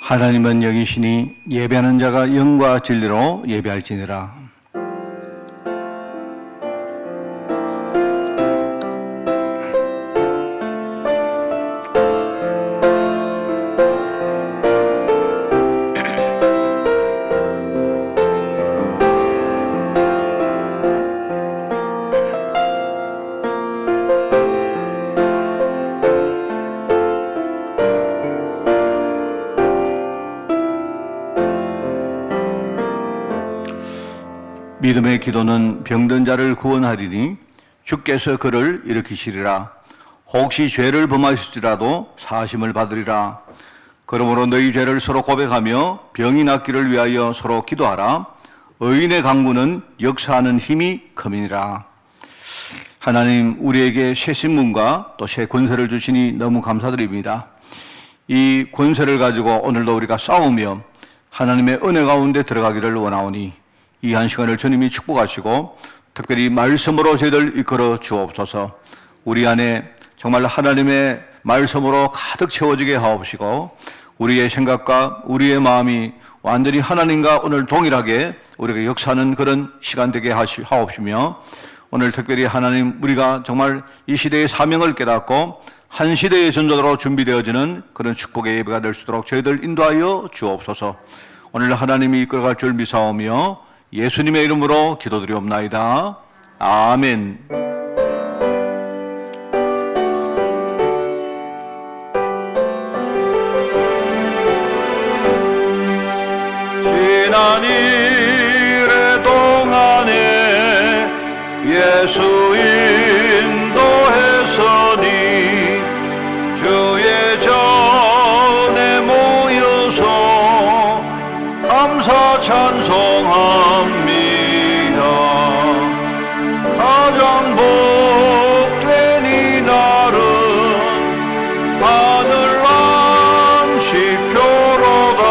하나님은 여기시니 예배하는 자가 영과 진리로 예배할지니라. 믿음의 기도는 병든 자를 구원하리니 주께서 그를 일으키시리라. 혹시 죄를 범하실지라도 사심을 받으리라. 그러므로 너희 죄를 서로 고백하며 병이 낫기를 위하여 서로 기도하라. 의인의 강구는 역사하는 힘이 큼이니라. 하나님, 우리에게 새 신분과 또 새 권세를 주시니 너무 감사드립니다. 이 권세를 가지고 오늘도 우리가 싸우며 하나님의 은혜 가운데 들어가기를 원하오니 이 한 시간을 주님이 축복하시고 특별히 말씀으로 저희들 이끌어 주옵소서. 우리 안에 정말 하나님의 말씀으로 가득 채워지게 하옵시고 우리의 생각과 우리의 마음이 완전히 하나님과 오늘 동일하게 우리가 역사하는 그런 시간 되게 하옵시며 오늘 특별히 하나님, 우리가 정말 이 시대의 사명을 깨닫고 한 시대의 전도자로 준비되어지는 그런 축복의 예배가 될 수 있도록 저희들 인도하여 주옵소서. 오늘 하나님이 이끌어갈 줄 믿사오며 예수님의 이름으로 기도드리옵나이다. 아멘. 지난 일의 동안에 예수 인도했으니 주의 전에 모여서 감사 찬송합니다. 가장 복된 이날은 하늘 안식표로다.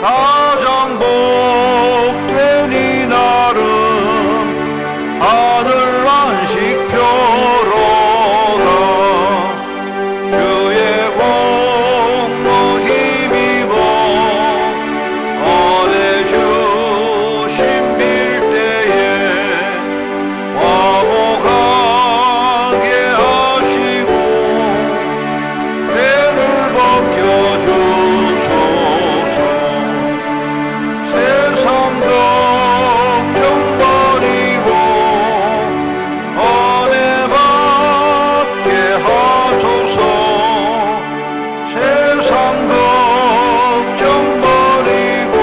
가장 복된 이날은 하늘 안식표로다. 주의 공로 힘입어 은혜 주신 빌때에 화목하게 하시고 죄를 벗겨주소서. 세상 걱정 버리고 은혜 받게 하소서. 세상 걱정 버리고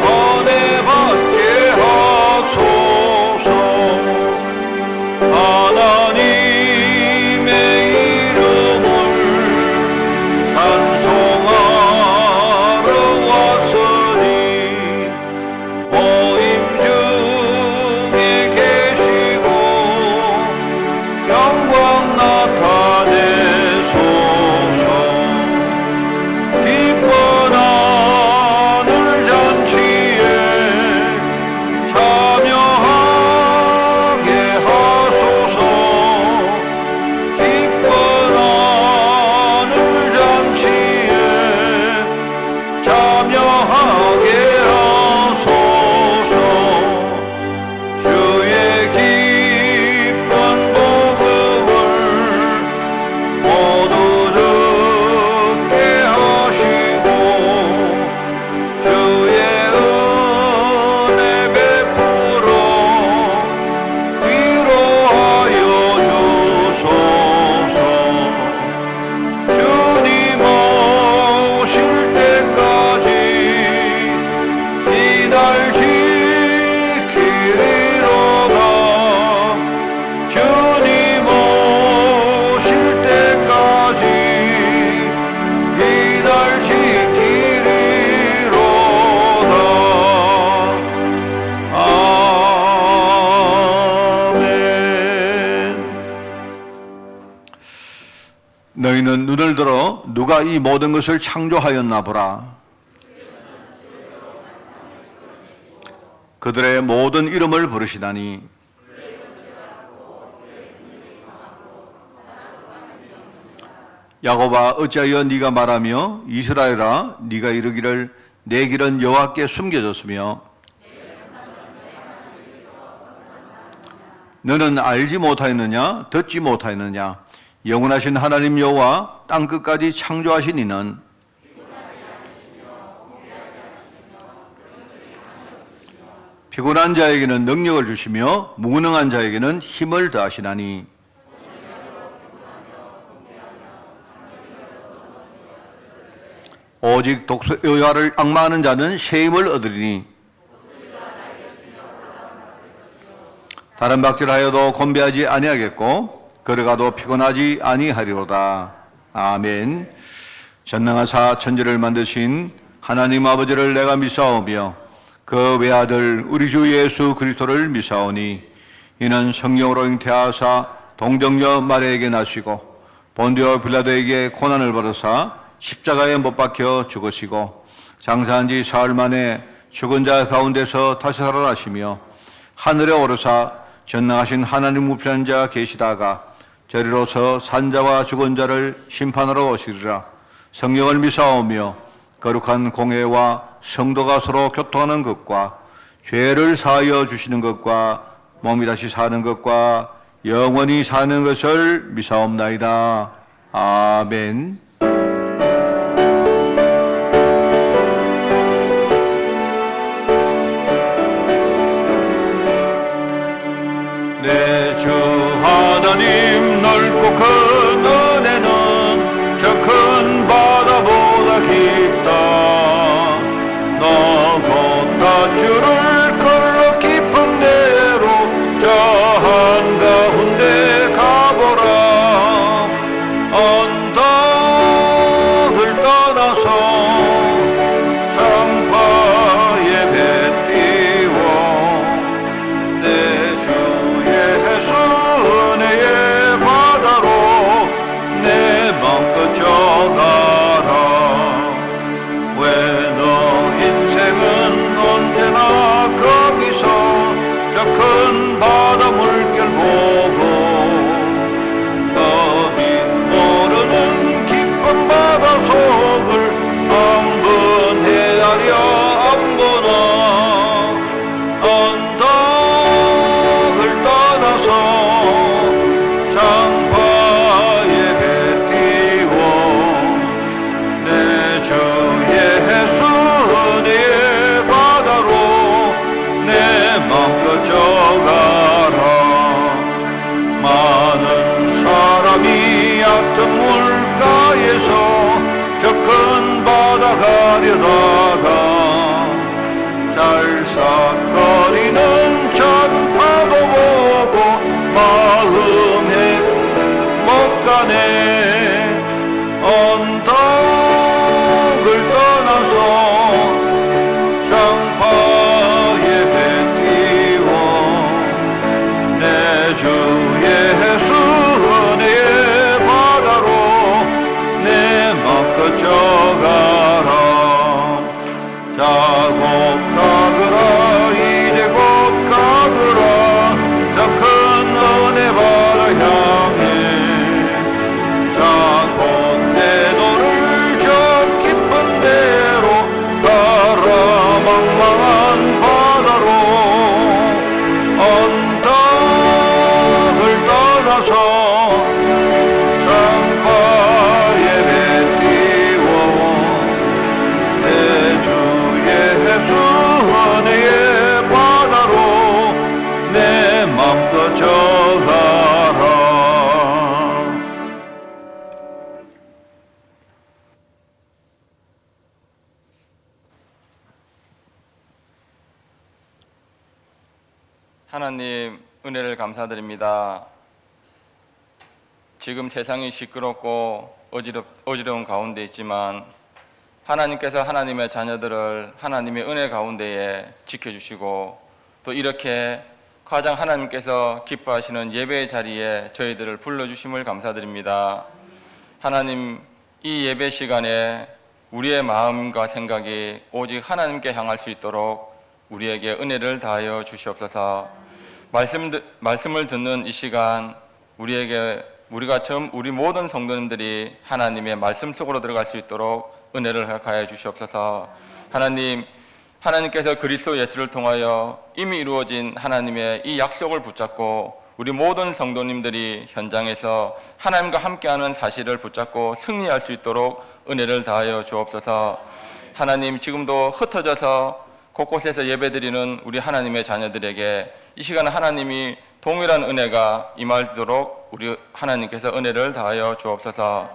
은혜 받게 하소서. 하나님의 이름을 찬송하러 왔으니 모임 중에 계시고 영광 나타내소서. 기쁜 하늘 잔치에 참여하게 하소서. 기쁜 하늘 잔치에 참여하게 하소서. 주의 기쁜 복음을 모두 듣게 하시고 주의 은혜 베풀어 위로하여 주소서. 주님 오실 때까지 이날 지키리로다. 주님 오실 때까지 이날 지키리로다. 아멘. 너희는 눈을 들어 누가 이 모든 것을 창조하였나 보라. 그들의 모든 이름을 부르시다니 야곱아 어찌하여 네가 말하며 이스라엘아 네가 이르기를 내 길은 여호와께 숨겨졌으며 너는 알지 못하였느냐 듣지 못하였느냐 영원하신 하나님 여호와 땅끝까지 창조하신 이는 피곤한 자에게는 능력을 주시며 무능한 자에게는 힘을 더하시나니 오직 여호와를 앙망하는 자는 새 힘을 얻으리니 다른 박질하여도 곤배하지 아니하겠고 걸어가도 피곤하지 아니하리로다. 아멘. 전능하사 천지를 만드신 하나님 아버지를 내가 믿사오며 그 외아들 우리 주 예수 그리스도를 믿사오니 이는 성령으로 잉태하사 동정녀 마리아에게 나시고 본디오 빌라도에게 고난을 받으사 십자가에 못 박혀 죽으시고 장사한 지 사흘 만에 죽은 자 가운데서 다시 살아나시며 하늘에 오르사 전능하신 하나님 우편한 자 계시다가 저리로서 산자와 죽은 자를 심판하러 오시리라. 성령을 믿사오며 거룩한 공회와 성도가 서로 교통하는 것과 죄를 사하여 주시는 것과 몸이 다시 사는 것과 영원히 사는 것을 믿사옵나이다. 아멘. 내 주 하나님 넓고 큰 은혜는 저 큰 바다보다 깊다. 너 곧 다주를 걸러 깊은 데로 저 한가운데 가보라. 언덕을 떠나서 성파에 배 띄워 내 주의 은혜의 바다로 내 맘껏 져가라. 왜 너 인생은 언제나 거기서 저 큰 바다 물결 보고 너빈 모르는 깊은 바다 속을 한번 헤아려 안 보나. 언덕을 떠나서 장파에 배 띄워 내 주의 은혜의 바다로 내 맘껏 져가라. 많은 사람이 얕은 물가에서 저 큰 바다 가려다가 잘싹거리는 작은 파도 보고 마음에 못 가네. 언덕을 떠나서 장파에 배 띄워 내 주의 은혜의 바다로 내 맘껏 져가라. 자곱 가거라 이제 곧 가거라 저 큰 은혜 바다 향해. 자곧 내 너를 저 깊은 데로 따라 망망한 바다로 언덕을 떠나서 장파에 배 띄워 내 주의 은혜의 바다로 내 맘껏 져가라. 하나님 은혜를 감사드립니다. 지금 세상이 시끄럽고 어지러운 가운데 있지만 하나님께서 하나님의 자녀들을 하나님의 은혜 가운데에 지켜주시고 또 이렇게 가장 하나님께서 기뻐하시는 예배의 자리에 저희들을 불러주심을 감사드립니다. 하나님, 이 예배 시간에 우리의 마음과 생각이 오직 하나님께 향할 수 있도록 우리에게 은혜를 다하여 주시옵소서. 말씀을 듣는 이 시간 우리에게 우리 모든 성도님들이 하나님의 말씀 속으로 들어갈 수 있도록 은혜를 허락하여 주시옵소서. 하나님께서 그리스도 예수를 통하여 이미 이루어진 하나님의 이 약속을 붙잡고 우리 모든 성도님들이 현장에서 하나님과 함께하는 사실을 붙잡고 승리할 수 있도록 은혜를 다하여 주옵소서. 하나님, 지금도 흩어져서 곳곳에서 예배드리는 우리 하나님의 자녀들에게 이 시간 하나님이 동일한 은혜가 임하도록 우리 하나님께서 은혜를 다하여 주옵소서.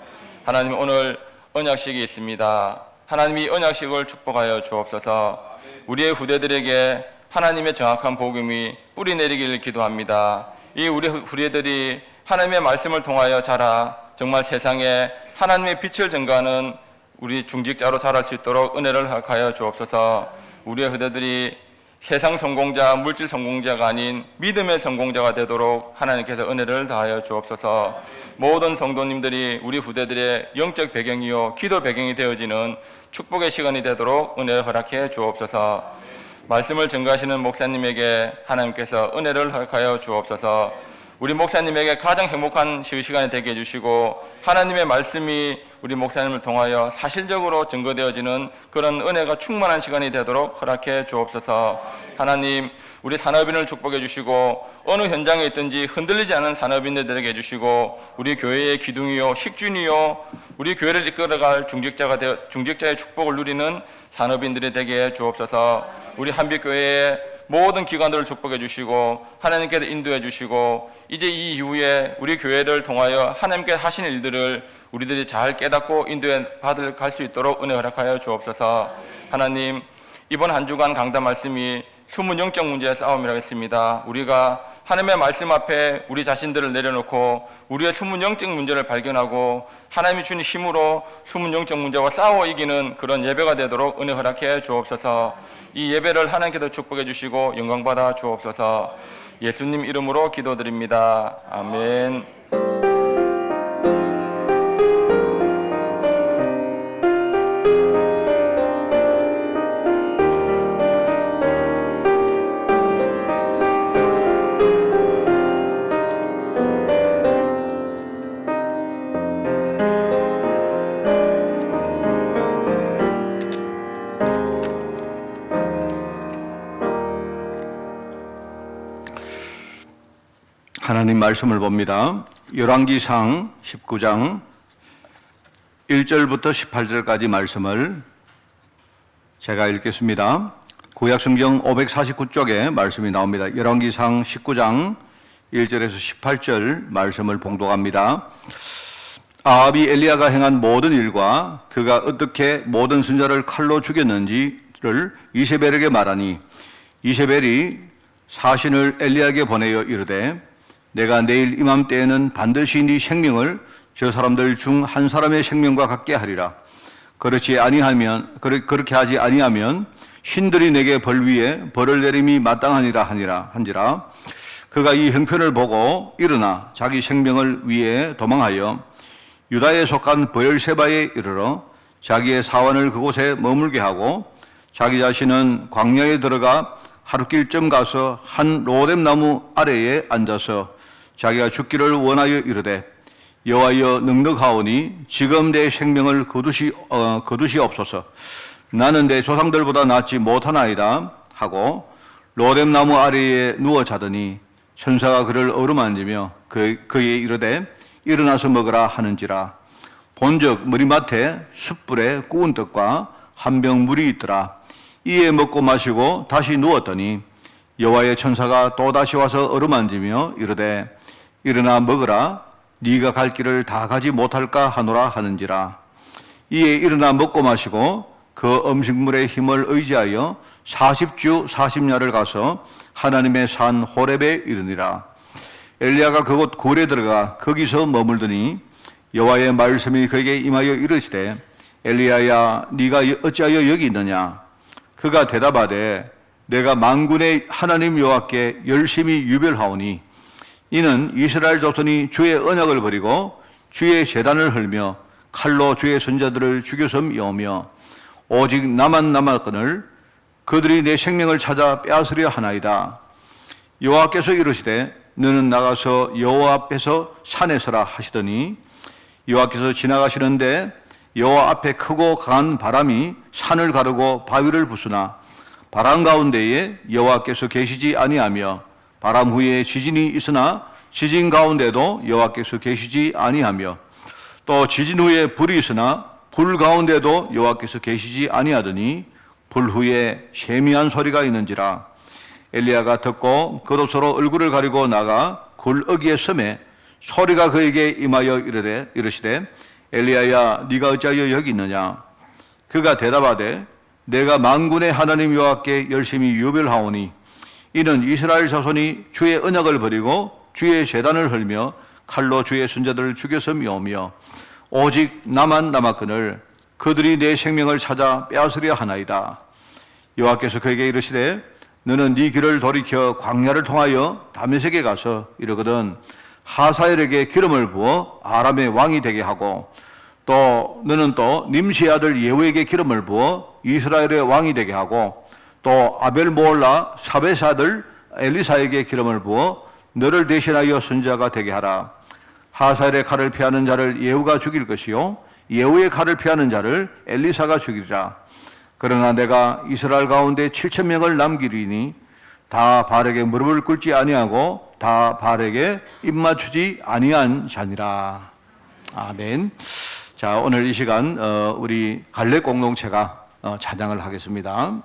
하나님, 오늘 언약식이 있습니다. 하나님이 언약식을 축복하여 주옵소서. 우리의 후대들에게 하나님의 정확한 복음이 뿌리 내리기를 기도합니다. 이 우리 후대들이 하나님의 말씀을 통하여 자라 정말 세상에 하나님의 빛을 증거하는 우리 중직자로 자랄 수 있도록 은혜를 허락하여 주옵소서. 우리의 후대들이 세상 성공자, 물질 성공자가 아닌 믿음의 성공자가 되도록 하나님께서 은혜를 다하여 주옵소서. 모든 성도님들이 우리 후대들의 영적 배경이요 기도 배경이 되어지는 축복의 시간이 되도록 은혜를 허락해 주옵소서. 말씀을 증거하시는 목사님에게 하나님께서 은혜를 허락하여 주옵소서. 우리 목사님에게 가장 행복한 시간이 되게 해주시고 하나님의 말씀이 우리 목사님을 통하여 사실적으로 증거되어지는 그런 은혜가 충만한 시간이 되도록 허락해 주옵소서. 하나님, 우리 산업인을 축복해 주시고 어느 현장에 있든지 흔들리지 않은 산업인들에게 해주시고 우리 교회의 기둥이요 식준이요 우리 교회를 이끌어갈 중직자의 축복을 누리는 산업인들이 되게 해 주옵소서. 우리 한빛교회의 모든 기관들을 축복해 주시고 하나님께서 인도해 주시고 이제 이 이후에 우리 교회를 통하여 하나님께서 하신 일들을 우리들이 잘 깨닫고 인도해 받을 갈 수 있도록 은혜 허락하여 주옵소서. 하나님, 이번 한 주간 강단 말씀이 숨은 영적 문제의 싸움이라고 했습니다. 우리가 하나님의 말씀 앞에 우리 자신들을 내려놓고 우리의 숨은 영적 문제를 발견하고 하나님이 주신 힘으로 숨은 영적 문제와 싸워 이기는 그런 예배가 되도록 은혜 허락해 주옵소서. 이 예배를 하나님께서 축복해 주시고 영광받아 주옵소서. 예수님 이름으로 기도드립니다. 아멘. 하나님 말씀을 봅니다. 열왕기상 19장 1절부터 18절까지 말씀을 제가 읽겠습니다. 구약성경 549쪽에 말씀이 나옵니다. 열왕기상 19장 1절에서 18절 말씀을 봉독합니다. 아합이 엘리야가 행한 모든 일과 그가 어떻게 모든 선지자를 칼로 죽였는지를 이세벨에게 말하니 이세벨이 사신을 엘리야에게 보내어 이르되 내가 내일 이맘때에는 반드시 네 생명을 저 사람들 중 한 사람의 생명과 같게 하리라. 그렇게 하지 아니하면 신들이 내게 벌 위에 벌을 내림이 마땅하니라 한지라. 그가 이 형편을 보고 일어나 자기 생명을 위해 도망하여 유다에 속한 브엘세바에 이르러 자기의 사원을 그곳에 머물게 하고 자기 자신은 광야에 들어가 하룻길쯤 가서 한 로뎀 나무 아래에 앉아서 자기가 죽기를 원하여 이르되 여호와여 넉넉하오니 지금 내 생명을 거두시옵소서. 나는 내 조상들보다 낫지 못하나이다 하고 로뎀 나무 아래에 누워 자더니 천사가 그를 어루만지며 그에게 이르되 일어나서 먹으라 하는지라. 본즉 머리맡에 숯불에 구운 떡과 한 병 물이 있더라. 이에 먹고 마시고 다시 누웠더니 여호와의 천사가 또다시 와서 어루만지며 이르되 일어나 먹으라. 네가 갈 길을 다 가지 못할까 하노라 하는지라. 이에 일어나 먹고 마시고 그 음식물의 힘을 의지하여 40주 40야를 가서 하나님의 산 호렙에 이르니라. 엘리야가 그곳 굴에 들어가 거기서 머물더니 여호와의 말씀이 그에게 임하여 이르시되 엘리야야 네가 어찌하여 여기 있느냐. 그가 대답하되 내가 만군의 하나님 여호와께 열심히 유별하오니 이는 이스라엘 조선이 주의 언약을 버리고 주의 제단을 헐며 칼로 주의 선자들을 죽였음이오며 오직 나만 남았거늘 그들이 내 생명을 찾아 빼앗으려 하나이다. 여호와께서 이르시되 너는 나가서 여호와 앞에서 산에 서라 하시더니 여호와께서 지나가시는데 여호와 앞에 크고 강한 바람이 산을 가르고 바위를 부수나 바람 가운데에 여호와께서 계시지 아니하며 바람 후에 지진이 있으나 지진 가운데도 여호와께서 계시지 아니하며 또 지진 후에 불이 있으나 불 가운데도 여호와께서 계시지 아니하더니 불 후에 세미한 소리가 있는지라. 엘리야가 듣고 겉옷으로 얼굴을 가리고 나가 굴 어기에 섬에 소리가 그에게 임하여 이르시되 엘리야야 네가 어찌하여 여기 있느냐. 그가 대답하되 내가 만군의 하나님 여호와께 열심히 유별하오니 이는 이스라엘 자손이 주의 언약을 버리고 주의 제단을 헐며 칼로 주의 선자들을 죽였음이오며 오직 나만 남았거늘 그들이 내 생명을 찾아 빼앗으려 하나이다. 여호와께서 그에게 이르시되 너는 네 길을 돌이켜 광야를 통하여 다메섹에 가서 이르거든 하사엘에게 기름을 부어 아람의 왕이 되게 하고 또 너는 또 님시의 아들 예후에게 기름을 부어 이스라엘의 왕이 되게 하고 또 아벨 모올라 사벳의 아들 엘리사에게 기름을 부어 너를 대신하여 선지자가 되게 하라. 하사엘의 칼을 피하는 자를 예후가 죽일 것이요 예후의 칼을 피하는 자를 엘리사가 죽이리라. 그러나 내가 이스라엘 가운데 7,000명을 남기리니 다 바알에게 무릎을 꿇지 아니하고 다 바알에게 입맞추지 아니한 자니라. 아멘. 자, 오늘 이 시간 우리 갈렙 공동체가 찬양을 하겠습니다.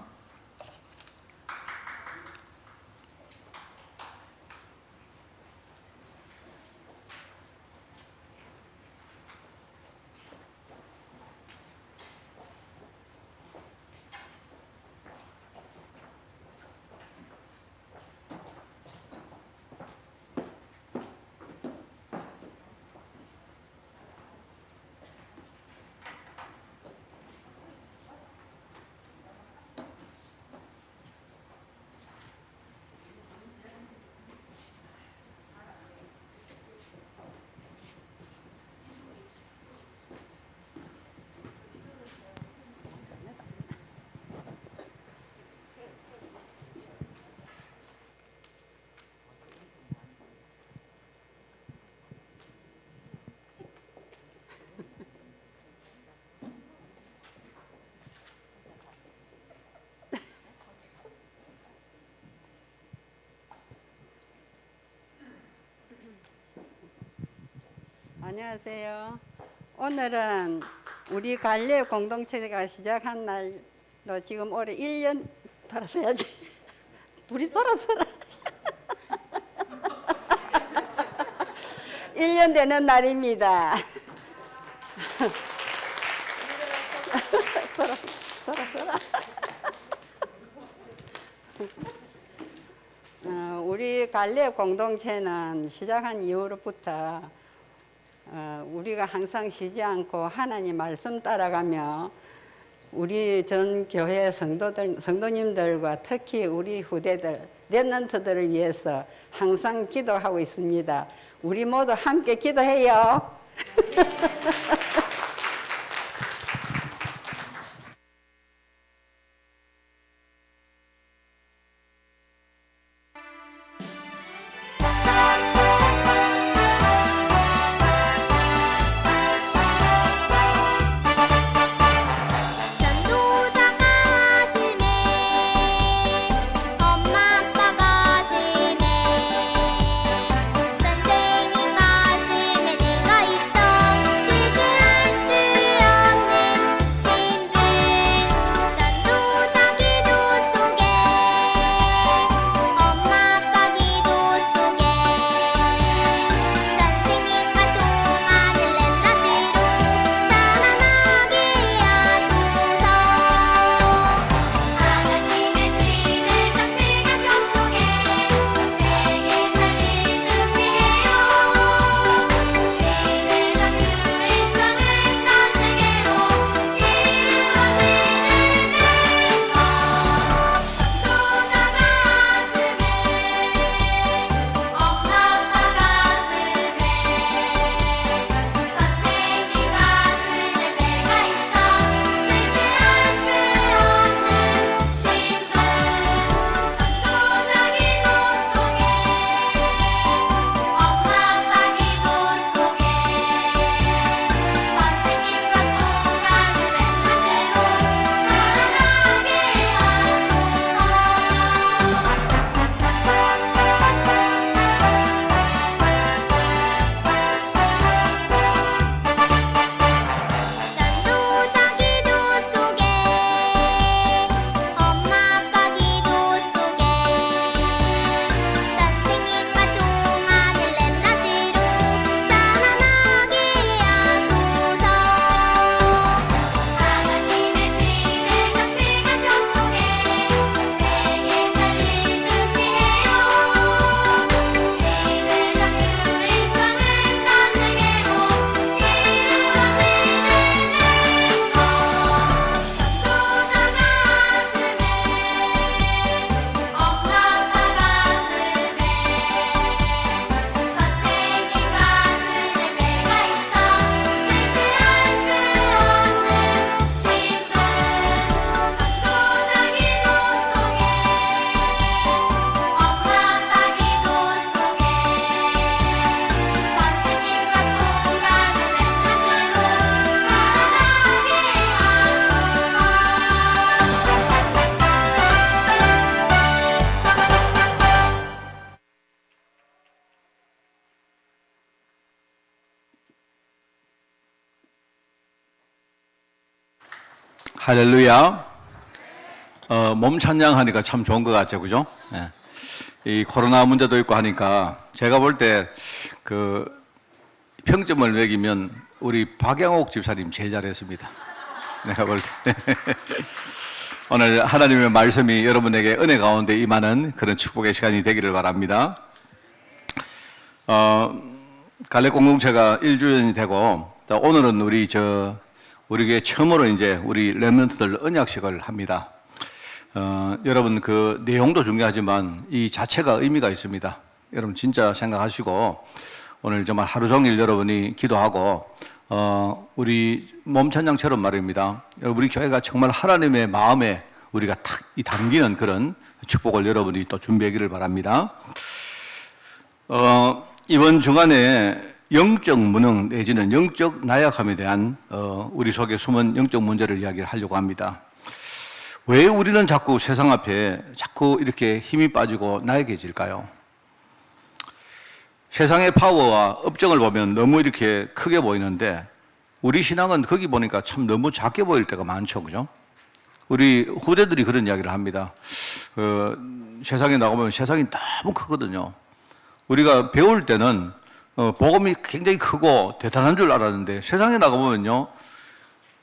안녕하세요. 오늘은 우리 갈렙 공동체가 시작한 날로 지금 올해 1년 돌아서야지. 둘이 돌아서라. 1년 되는 날입니다. 돌아서라. 우리 갈렙 공동체는 시작한 이후로부터 우리가 항상 쉬지 않고 하나님 말씀 따라가며 우리 전 교회 성도님들과 특히 우리 후대들, 렘넌트들을 위해서 항상 기도하고 있습니다. 우리 모두 함께 기도해요. 선생님 가슴에 내가 있어 할렐루야. 몸 찬양하니까 참 좋은 것 같죠, 그죠? 예. 이 코로나 문제도 있고 하니까 제가 볼 때 그 평점을 매기면 우리 박양옥 집사님 제일 잘했습니다. 내가 볼 때. 오늘 하나님의 말씀이 여러분에게 은혜 가운데 임하는 그런 축복의 시간이 되기를 바랍니다. 갈래 공동체가 1주년이 되고 또 오늘은 우리 교회 처음으로 이제 우리 렘넌트들 언약식을 합니다. 여러분 그 내용도 중요하지만 이 자체가 의미가 있습니다. 여러분 진짜 생각하시고 오늘 정말 하루 종일 여러분이 기도하고 우리 몸찬양처럼 말입니다. 우리 교회가 정말 하나님의 마음에 우리가 탁 담기는 그런 축복을 여러분이 또 준비하기를 바랍니다. 이번 주간에 영적 무능 내지는 영적 나약함에 대한 우리 속에 숨은 영적 문제를 이야기를 하려고 합니다. 왜 우리는 자꾸 세상 앞에 자꾸 이렇게 힘이 빠지고 나약해질까요? 세상의 파워와 업적을 보면 너무 이렇게 크게 보이는데 우리 신앙은 거기 보니까 참 너무 작게 보일 때가 많죠, 그죠? 우리 후대들이 그런 이야기를 합니다. 세상에 나가보면 세상이 너무 크거든요. 우리가 배울 때는 복음이 굉장히 크고 대단한 줄 알았는데 세상에 나가보면요.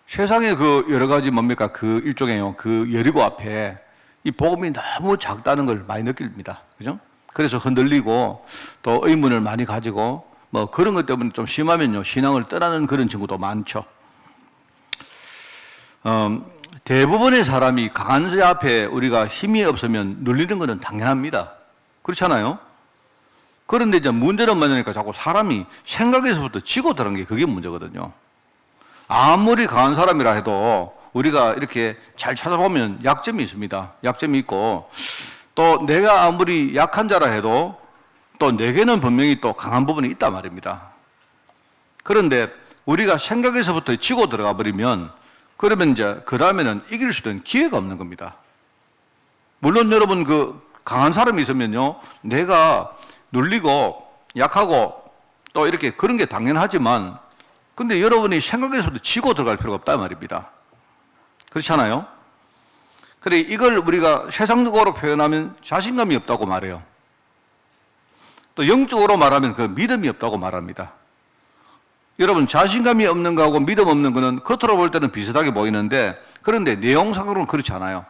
세상에 그 여러 가지 뭡니까? 그 일종의 그 여리고 앞에 이 복음이 너무 작다는 걸 많이 느낍니다. 그죠? 그래서 흔들리고 또 의문을 많이 가지고 뭐 그런 것 때문에 좀 심하면요. 신앙을 떠나는 그런 친구도 많죠. 대부분의 사람이 강한 자 앞에 우리가 힘이 없으면 눌리는 것은 당연합니다. 그렇잖아요? 그런데 이제 문제는 뭐냐니까 자꾸 사람이 생각에서부터 지고 들어간 게 그게 문제거든요. 아무리 강한 사람이라 해도 우리가 이렇게 잘 찾아보면 약점이 있습니다. 약점이 있고 또 내가 아무리 약한 자라 해도 또 내게는 분명히 또 강한 부분이 있단 말입니다. 그런데 우리가 생각에서부터 지고 들어가 버리면 그러면 이제 그 다음에는 이길 수 있는 기회가 없는 겁니다. 물론 여러분 그 강한 사람이 있으면요. 내가 눌리고 약하고 또 이렇게 그런 게 당연하지만 근데 여러분이 생각에서도 지고 들어갈 필요가 없다 말입니다. 그렇잖아요? 그래 이걸 우리가 세상적으로 표현하면 자신감이 없다고 말해요. 또 영적으로 말하면 그 믿음이 없다고 말합니다. 여러분 자신감이 없는 거하고 믿음 없는 거는 겉으로 볼 때는 비슷하게 보이는데 그런데 내용상으로는 그렇지 않아요.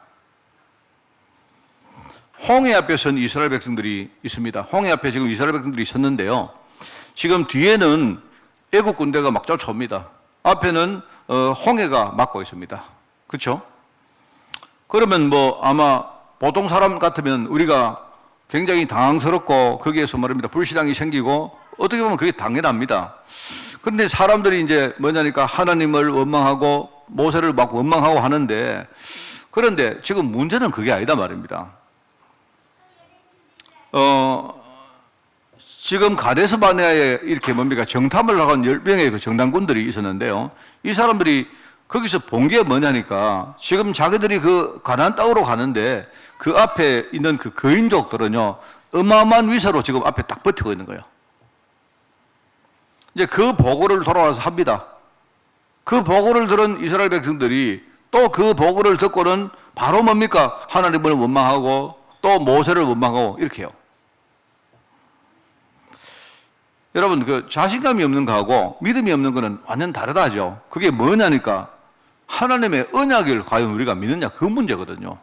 홍해 앞에 선 이스라엘 백성들이 있습니다. 홍해 앞에 지금 이스라엘 백성들이 섰는데요. 지금 뒤에는 애국 군대가 막 쫓아옵니다. 앞에는 홍해가 막고 있습니다. 그렇죠? 그러면 뭐 아마 보통 사람 같으면 우리가 굉장히 당황스럽고 거기에서 말입니다. 불신앙이 생기고 어떻게 보면 그게 당연합니다. 그런데 사람들이 이제 뭐냐니까 하나님을 원망하고 모세를 막 원망하고 하는데 그런데 지금 문제는 그게 아니다 말입니다. 지금 가데스 바네아에 이렇게 뭡니까 정탐을 나간 10명의 그 정탐꾼들이 있었는데요. 이 사람들이 거기서 본 게 뭐냐니까 지금 자기들이 그 가나안 땅으로 가는데 그 앞에 있는 그 거인족들은요 어마어마한 위세로 지금 앞에 딱 버티고 있는 거예요. 이제 그 보고를 돌아와서 합니다. 그 보고를 들은 이스라엘 백성들이 또 그 보고를 듣고는 바로 뭡니까 하나님을 원망하고 또 모세를 원망하고 이렇게 해요. 여러분 그 자신감이 없는 거하고 믿음이 없는 거는 완전 다르다죠. 그게 뭐냐니까 하나님의 언약을 과연 우리가 믿느냐 그 문제거든요.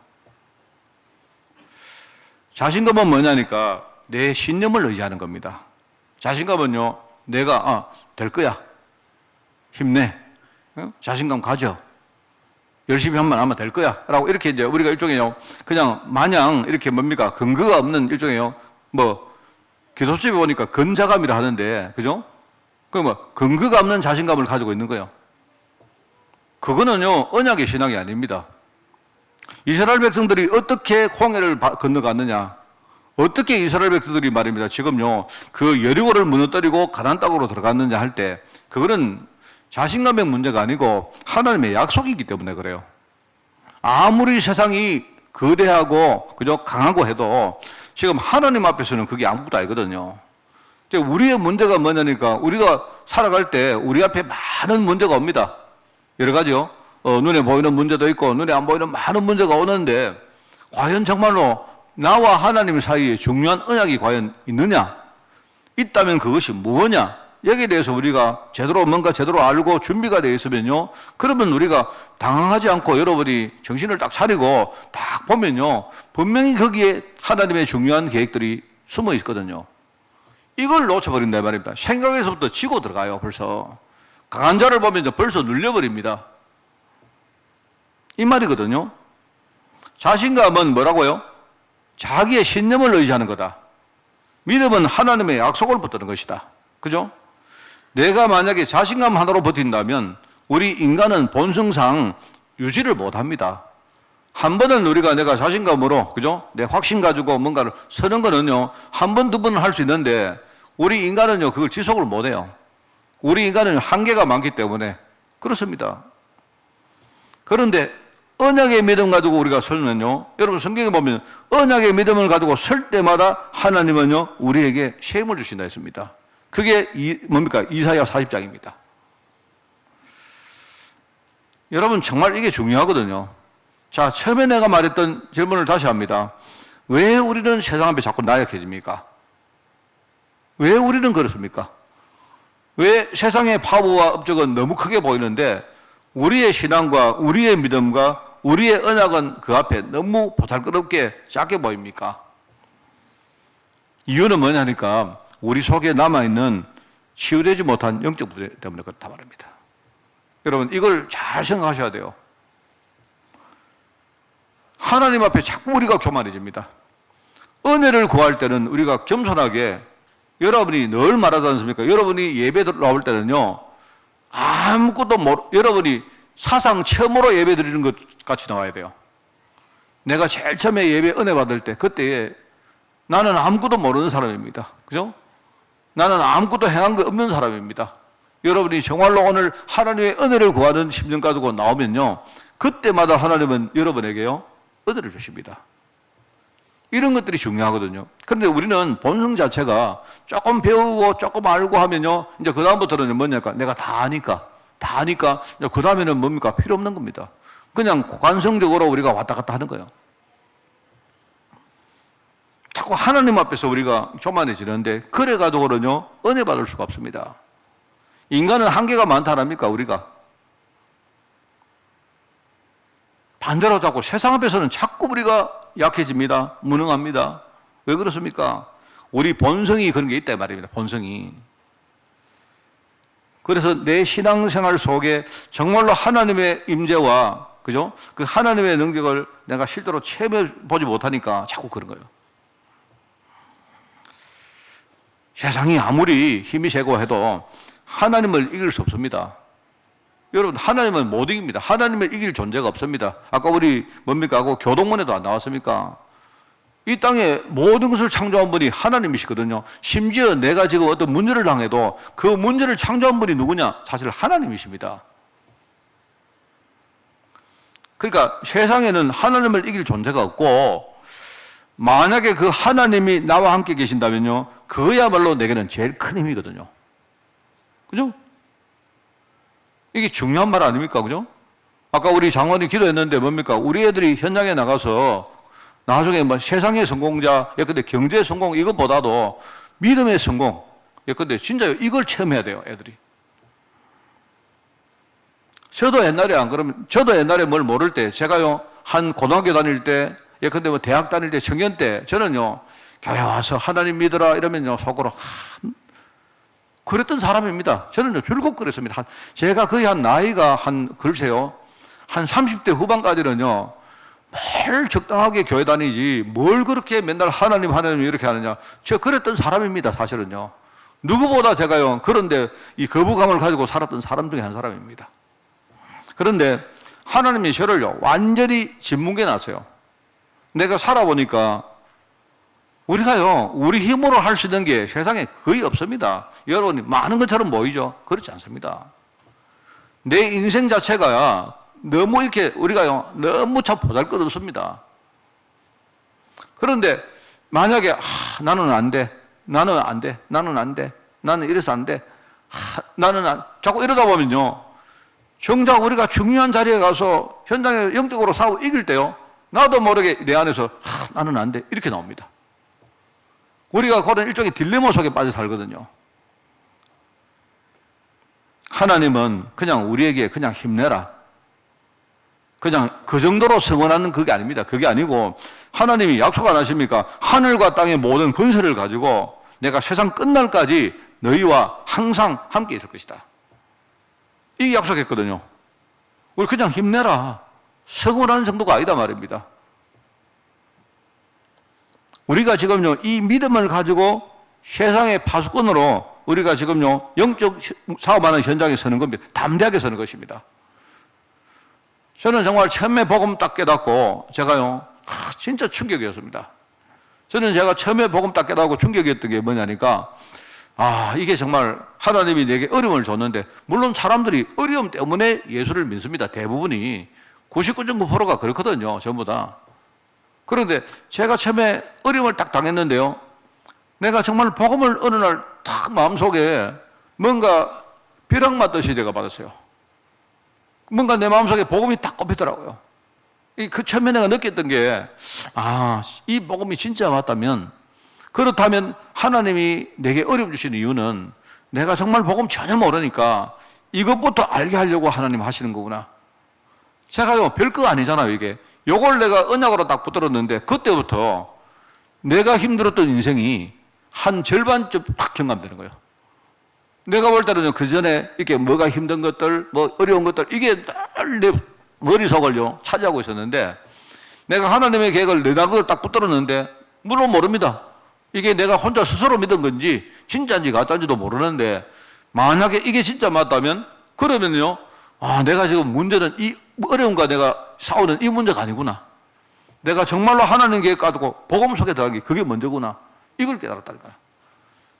자신감은 뭐냐니까 내 신념을 의지하는 겁니다. 자신감은요 내가 될 거야 힘내 자신감 가져 열심히 하면 아마 될 거야 라고 이렇게 이제 우리가 일종의 그냥 마냥 이렇게 뭡니까 근거가 없는 일종의 뭐 기도집에 보니까 근자감이라 하는데, 그죠? 그 뭐, 근거가 없는 자신감을 가지고 있는 거예요. 그거는요, 언약의 신앙이 아닙니다. 이스라엘 백성들이 어떻게 홍해를 건너갔느냐? 어떻게 이스라엘 백성들이 말입니다. 지금요, 그 여리고를 무너뜨리고 가나안 땅으로 들어갔느냐 할 때, 그거는 자신감의 문제가 아니고 하나님의 약속이기 때문에 그래요. 아무리 세상이 거대하고, 그죠? 강하고 해도 지금 하나님 앞에서는 그게 아무것도 아니거든요. 우리의 문제가 뭐냐니까 우리가 살아갈 때 우리 앞에 많은 문제가 옵니다. 여러 가지요. 눈에 보이는 문제도 있고 눈에 안 보이는 많은 문제가 오는데 과연 정말로 나와 하나님 사이에 중요한 언약이 과연 있느냐? 있다면 그것이 뭐냐? 여기에 대해서 우리가 뭔가 제대로 알고 준비가 되어 있으면요. 그러면 우리가 당황하지 않고 여러분이 정신을 딱 차리고 딱 보면요. 분명히 거기에 하나님의 중요한 계획들이 숨어 있거든요. 이걸 놓쳐버린다 말입니다. 생각에서부터 지고 들어가요, 벌써. 강한 자를 보면 이제 벌써 눌려버립니다. 이 말이거든요. 자신감은 뭐라고요? 자기의 신념을 의지하는 거다. 믿음은 하나님의 약속을 붙드는 것이다. 그죠? 내가 만약에 자신감 하나로 버틴다면 우리 인간은 본성상 유지를 못 합니다. 한 번은 우리가 내가 자신감으로, 그죠? 내 확신 가지고 뭔가를 서는 거는요, 한 번, 두 번은 할 수 있는데 우리 인간은요, 그걸 지속을 못 해요. 우리 인간은 한계가 많기 때문에 그렇습니다. 그런데 언약의 믿음 가지고 우리가 설면요, 여러분 성경에 보면 언약의 믿음을 가지고 설 때마다 하나님은요, 우리에게 셈을 주신다 했습니다. 그게 뭡니까? 이사야 40장입니다. 여러분 정말 이게 중요하거든요. 자, 처음에 내가 말했던 질문을 다시 합니다. 왜 우리는 세상 앞에 자꾸 나약해집니까? 왜 우리는 그렇습니까? 왜 세상의 파워와 업적은 너무 크게 보이는데 우리의 신앙과 우리의 믿음과 우리의 언약은 그 앞에 너무 보잘것없게 작게 보입니까? 이유는 뭐냐니까 우리 속에 남아있는 치유되지 못한 영적 부재 때문에 그렇다 말입니다. 여러분 이걸 잘 생각하셔야 돼요. 하나님 앞에 자꾸 우리가 교만해집니다. 은혜를 구할 때는 우리가 겸손하게, 여러분이 늘 말하지 않습니까? 여러분이 예배 나올 때는요, 아무것도 여러분이 사상 처음으로 예배 드리는 것 같이 나와야 돼요. 내가 제일 처음에 예배 은혜 받을 때, 그때 나는 아무것도 모르는 사람입니다. 그죠? 나는 아무것도 행한 거 없는 사람입니다. 여러분이 정말로 오늘 하나님의 은혜를 구하는 심령 가지고 나오면요, 그때마다 하나님은 여러분에게요, 은혜를 주십니다. 이런 것들이 중요하거든요. 그런데 우리는 본성 자체가 조금 배우고 조금 알고 하면요, 이제 그다음부터는 뭐냐니까 내가 다 아니까, 그다음에는 뭡니까? 필요 없는 겁니다. 그냥 관성적으로 우리가 왔다 갔다 하는 거예요. 자꾸 하나님 앞에서 우리가 교만해지는데, 그래가지고는요, 은혜 받을 수가 없습니다. 인간은 한계가 많다 합니까, 우리가? 반대로 자꾸 세상 앞에서는 자꾸 우리가 약해집니다. 무능합니다. 왜 그렇습니까? 우리 본성이 그런 게 있다 말입니다. 본성이. 그래서 내 신앙생활 속에 정말로 하나님의 임재와, 그죠? 그 하나님의 능력을 내가 실제로 체험해 보지 못하니까 자꾸 그런 거예요. 세상이 아무리 힘이 세고 해도 하나님을 이길 수 없습니다. 여러분, 하나님은 못 이깁니다. 하나님을 이길 존재가 없습니다. 아까 우리 뭡니까? 그 교동문에도 안 나왔습니까? 이 땅에 모든 것을 창조한 분이 하나님이시거든요. 심지어 내가 지금 어떤 문제를 당해도 그 문제를 창조한 분이 누구냐? 사실 하나님이십니다. 그러니까 세상에는 하나님을 이길 존재가 없고, 만약에 그 하나님이 나와 함께 계신다면요, 그야말로 내게는 제일 큰 힘이거든요. 그죠? 이게 중요한 말 아닙니까? 그죠? 아까 우리 장관이 기도했는데 뭡니까? 우리 애들이 현장에 나가서 나중에 뭐 세상의 성공자, 예컨대 경제 성공 이것보다도 믿음의 성공, 예컨대 진짜 이걸 체험해야 돼요, 애들이. 저도 옛날에 뭘 모를 때, 제가요, 한 고등학교 다닐 때, 예컨대 뭐 대학 다닐 때, 청년 때, 저는요, 교회 와서 하나님 믿어라 이러면요, 속으로 그랬던 사람입니다. 저는요, 줄곧 그랬습니다. 제가 거의 나이가 글쎄요, 한 30대 후반까지는요, 매일 적당하게 교회 다니지, 뭘 그렇게 맨날 하나님 이렇게 하느냐. 제가 그랬던 사람입니다, 사실은요. 누구보다 제가요, 그런데 이 거부감을 가지고 살았던 사람 중에 한 사람입니다. 그런데 하나님이 저를요, 완전히 짓뭉개 놨어요. 내가 살아보니까 우리가요, 우리 힘으로 할 수 있는 게 세상에 거의 없습니다. 여러분이 많은 것처럼 보이죠? 그렇지 않습니다. 내 인생 자체가 너무 이렇게 우리가요, 너무 참 보잘것 없습니다. 그런데 만약에, 나는 안 돼. 나는 이래서 안 돼. 자꾸 이러다 보면요, 정작 우리가 중요한 자리에 가서 현장에 영적으로 싸워 이길 때요, 나도 모르게 내 안에서 나는 안 돼 이렇게 나옵니다. 우리가 그런 일종의 딜레마 속에 빠져 살거든요. 하나님은 그냥 우리에게 그냥 힘내라, 그냥 그 정도로 성원하는 그게 아닙니다. 그게 아니고 하나님이 약속 안 하십니까? 하늘과 땅의 모든 권세를 가지고 내가 세상 끝날까지 너희와 항상 함께 있을 것이다. 이 약속했거든요. 우리 그냥 힘내라, 성원하는 정도가 아니다 말입니다. 우리가 지금요, 이 믿음을 가지고 세상의 파수꾼으로 우리가 지금요, 영적 사업하는 현장에 서는 겁니다. 담대하게 서는 것입니다. 저는 정말 처음에 복음 딱 깨닫고 제가요, 진짜 충격이었습니다. 저는 제가 처음에 복음 딱 깨닫고 충격이었던 게 뭐냐니까, 이게 정말 하나님이 내게 어려움을 줬는데, 물론 사람들이 어려움 때문에 예수를 믿습니다. 대부분이 99.9%가 그렇거든요. 전부 다. 그런데 제가 처음에 어려움을 딱 당했는데요, 내가 정말 복음을 어느 날 딱 마음속에 뭔가 벼락 맞듯이 내가 받았어요. 뭔가 내 마음속에 복음이 딱 꼽히더라고요. 그 처음에 내가 느꼈던 게, 이 복음이 진짜 맞다면, 그렇다면 하나님이 내게 어려움 주시는 이유는 내가 정말 복음 전혀 모르니까 이것부터 알게 하려고 하나님 하시는 거구나. 제가요, 별거 아니잖아요, 이게. 요걸 내가 언약으로 딱 붙들었는데, 그때부터 내가 힘들었던 인생이 한 절반쯤 팍 경감되는 거예요. 내가 볼 때는 그 전에 이렇게 뭐가 힘든 것들, 뭐 어려운 것들, 이게 늘 내 머릿속을요, 차지하고 있었는데, 내가 하나님의 계획을 내 나름대로 딱 붙들었는데, 물론 모릅니다. 이게 내가 혼자 스스로 믿은 건지, 진짜인지 가짜인지도 모르는데, 만약에 이게 진짜 맞다면, 그러면요, 내가 지금 문제는 이 어려움과 내가 싸우는 이 문제가 아니구나. 내가 정말로 하나님 계획 가지고 복음 속에 들어가기, 그게 먼저구나. 이걸 깨달았다니까요.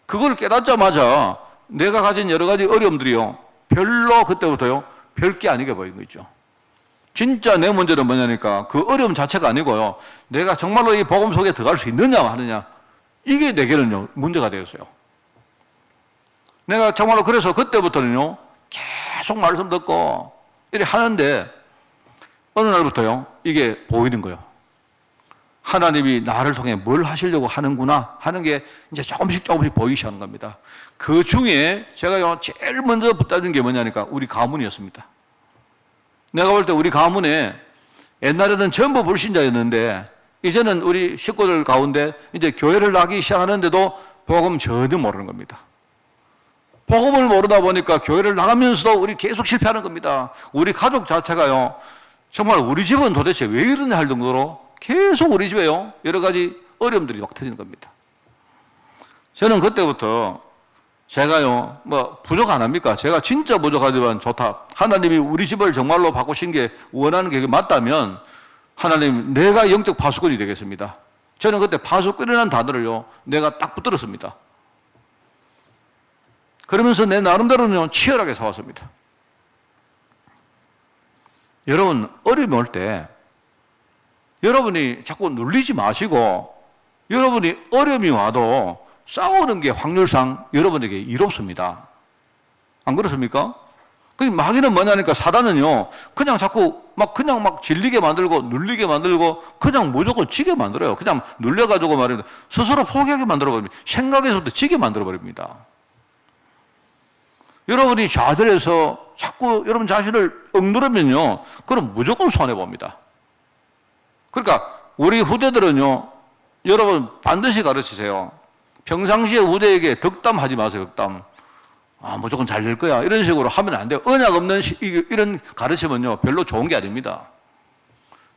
그걸 깨닫자마자 내가 가진 여러 가지 어려움들이요, 별로 그때부터요, 별게 아니게 보이는 거 있죠. 진짜 내 문제는 뭐냐니까, 그 어려움 자체가 아니고요, 내가 정말로 이 복음 속에 들어갈 수 있느냐 하느냐, 이게 내게는요, 문제가 되었어요. 내가 정말로 그래서 그때부터는요, 계속 말씀 듣고 이렇게 하는데, 어느 날부터요, 이게 보이는 거예요. 하나님이 나를 통해 뭘 하시려고 하는구나 하는 게 이제 조금씩 보이기 시작하는 겁니다. 그 중에 제가요, 제일 먼저 붙잡은 게 뭐냐니까, 우리 가문이었습니다. 내가 볼 때 우리 가문에 옛날에는 전부 불신자였는데, 이제는 우리 식구들 가운데 이제 교회를 나기 시작하는데도 복음 전혀 모르는 겁니다. 복음을 모르다 보니까 교회를 나가면서도 우리 계속 실패하는 겁니다. 우리 가족 자체가요, 정말 우리 집은 도대체 왜 이러냐 할 정도로 계속 우리 집에요, 여러 가지 어려움들이 막 터지는 겁니다. 저는 그때부터 제가요, 뭐 부족 안 합니까? 제가 진짜 부족하지만 좋다. 하나님이 우리 집을 정말로 바꾸신 게, 원하는 게 맞다면 하나님, 내가 영적 파수꾼이 되겠습니다. 저는 그때 파수꾼이라는 단어를요, 내가 딱 붙들었습니다. 그러면서 내 나름대로는 치열하게 싸웠습니다. 여러분, 어려움이 올 때 여러분이 자꾸 눌리지 마시고, 여러분이 어려움이 와도 싸우는 게 확률상 여러분에게 이롭습니다. 안 그렇습니까? 그 마귀는 뭐냐니까, 사단은요, 그냥 자꾸 그냥 질리게 만들고 눌리게 만들고 그냥 무조건 지게 만들어요. 그냥 눌려가지고 말이야, 스스로 포기하게 만들어버립니다. 생각에서부터 지게 만들어버립니다. 여러분이 좌절해서 자꾸 여러분 자신을 억누르면요, 그럼 무조건 손해봅니다. 그러니까 우리 후대들은요, 여러분 반드시 가르치세요. 평상시에 후대에게 덕담하지 마세요. 덕담. 무조건 잘 될 거야, 이런 식으로 하면 안 돼요. 언약 없는 이런 가르침은요, 별로 좋은 게 아닙니다.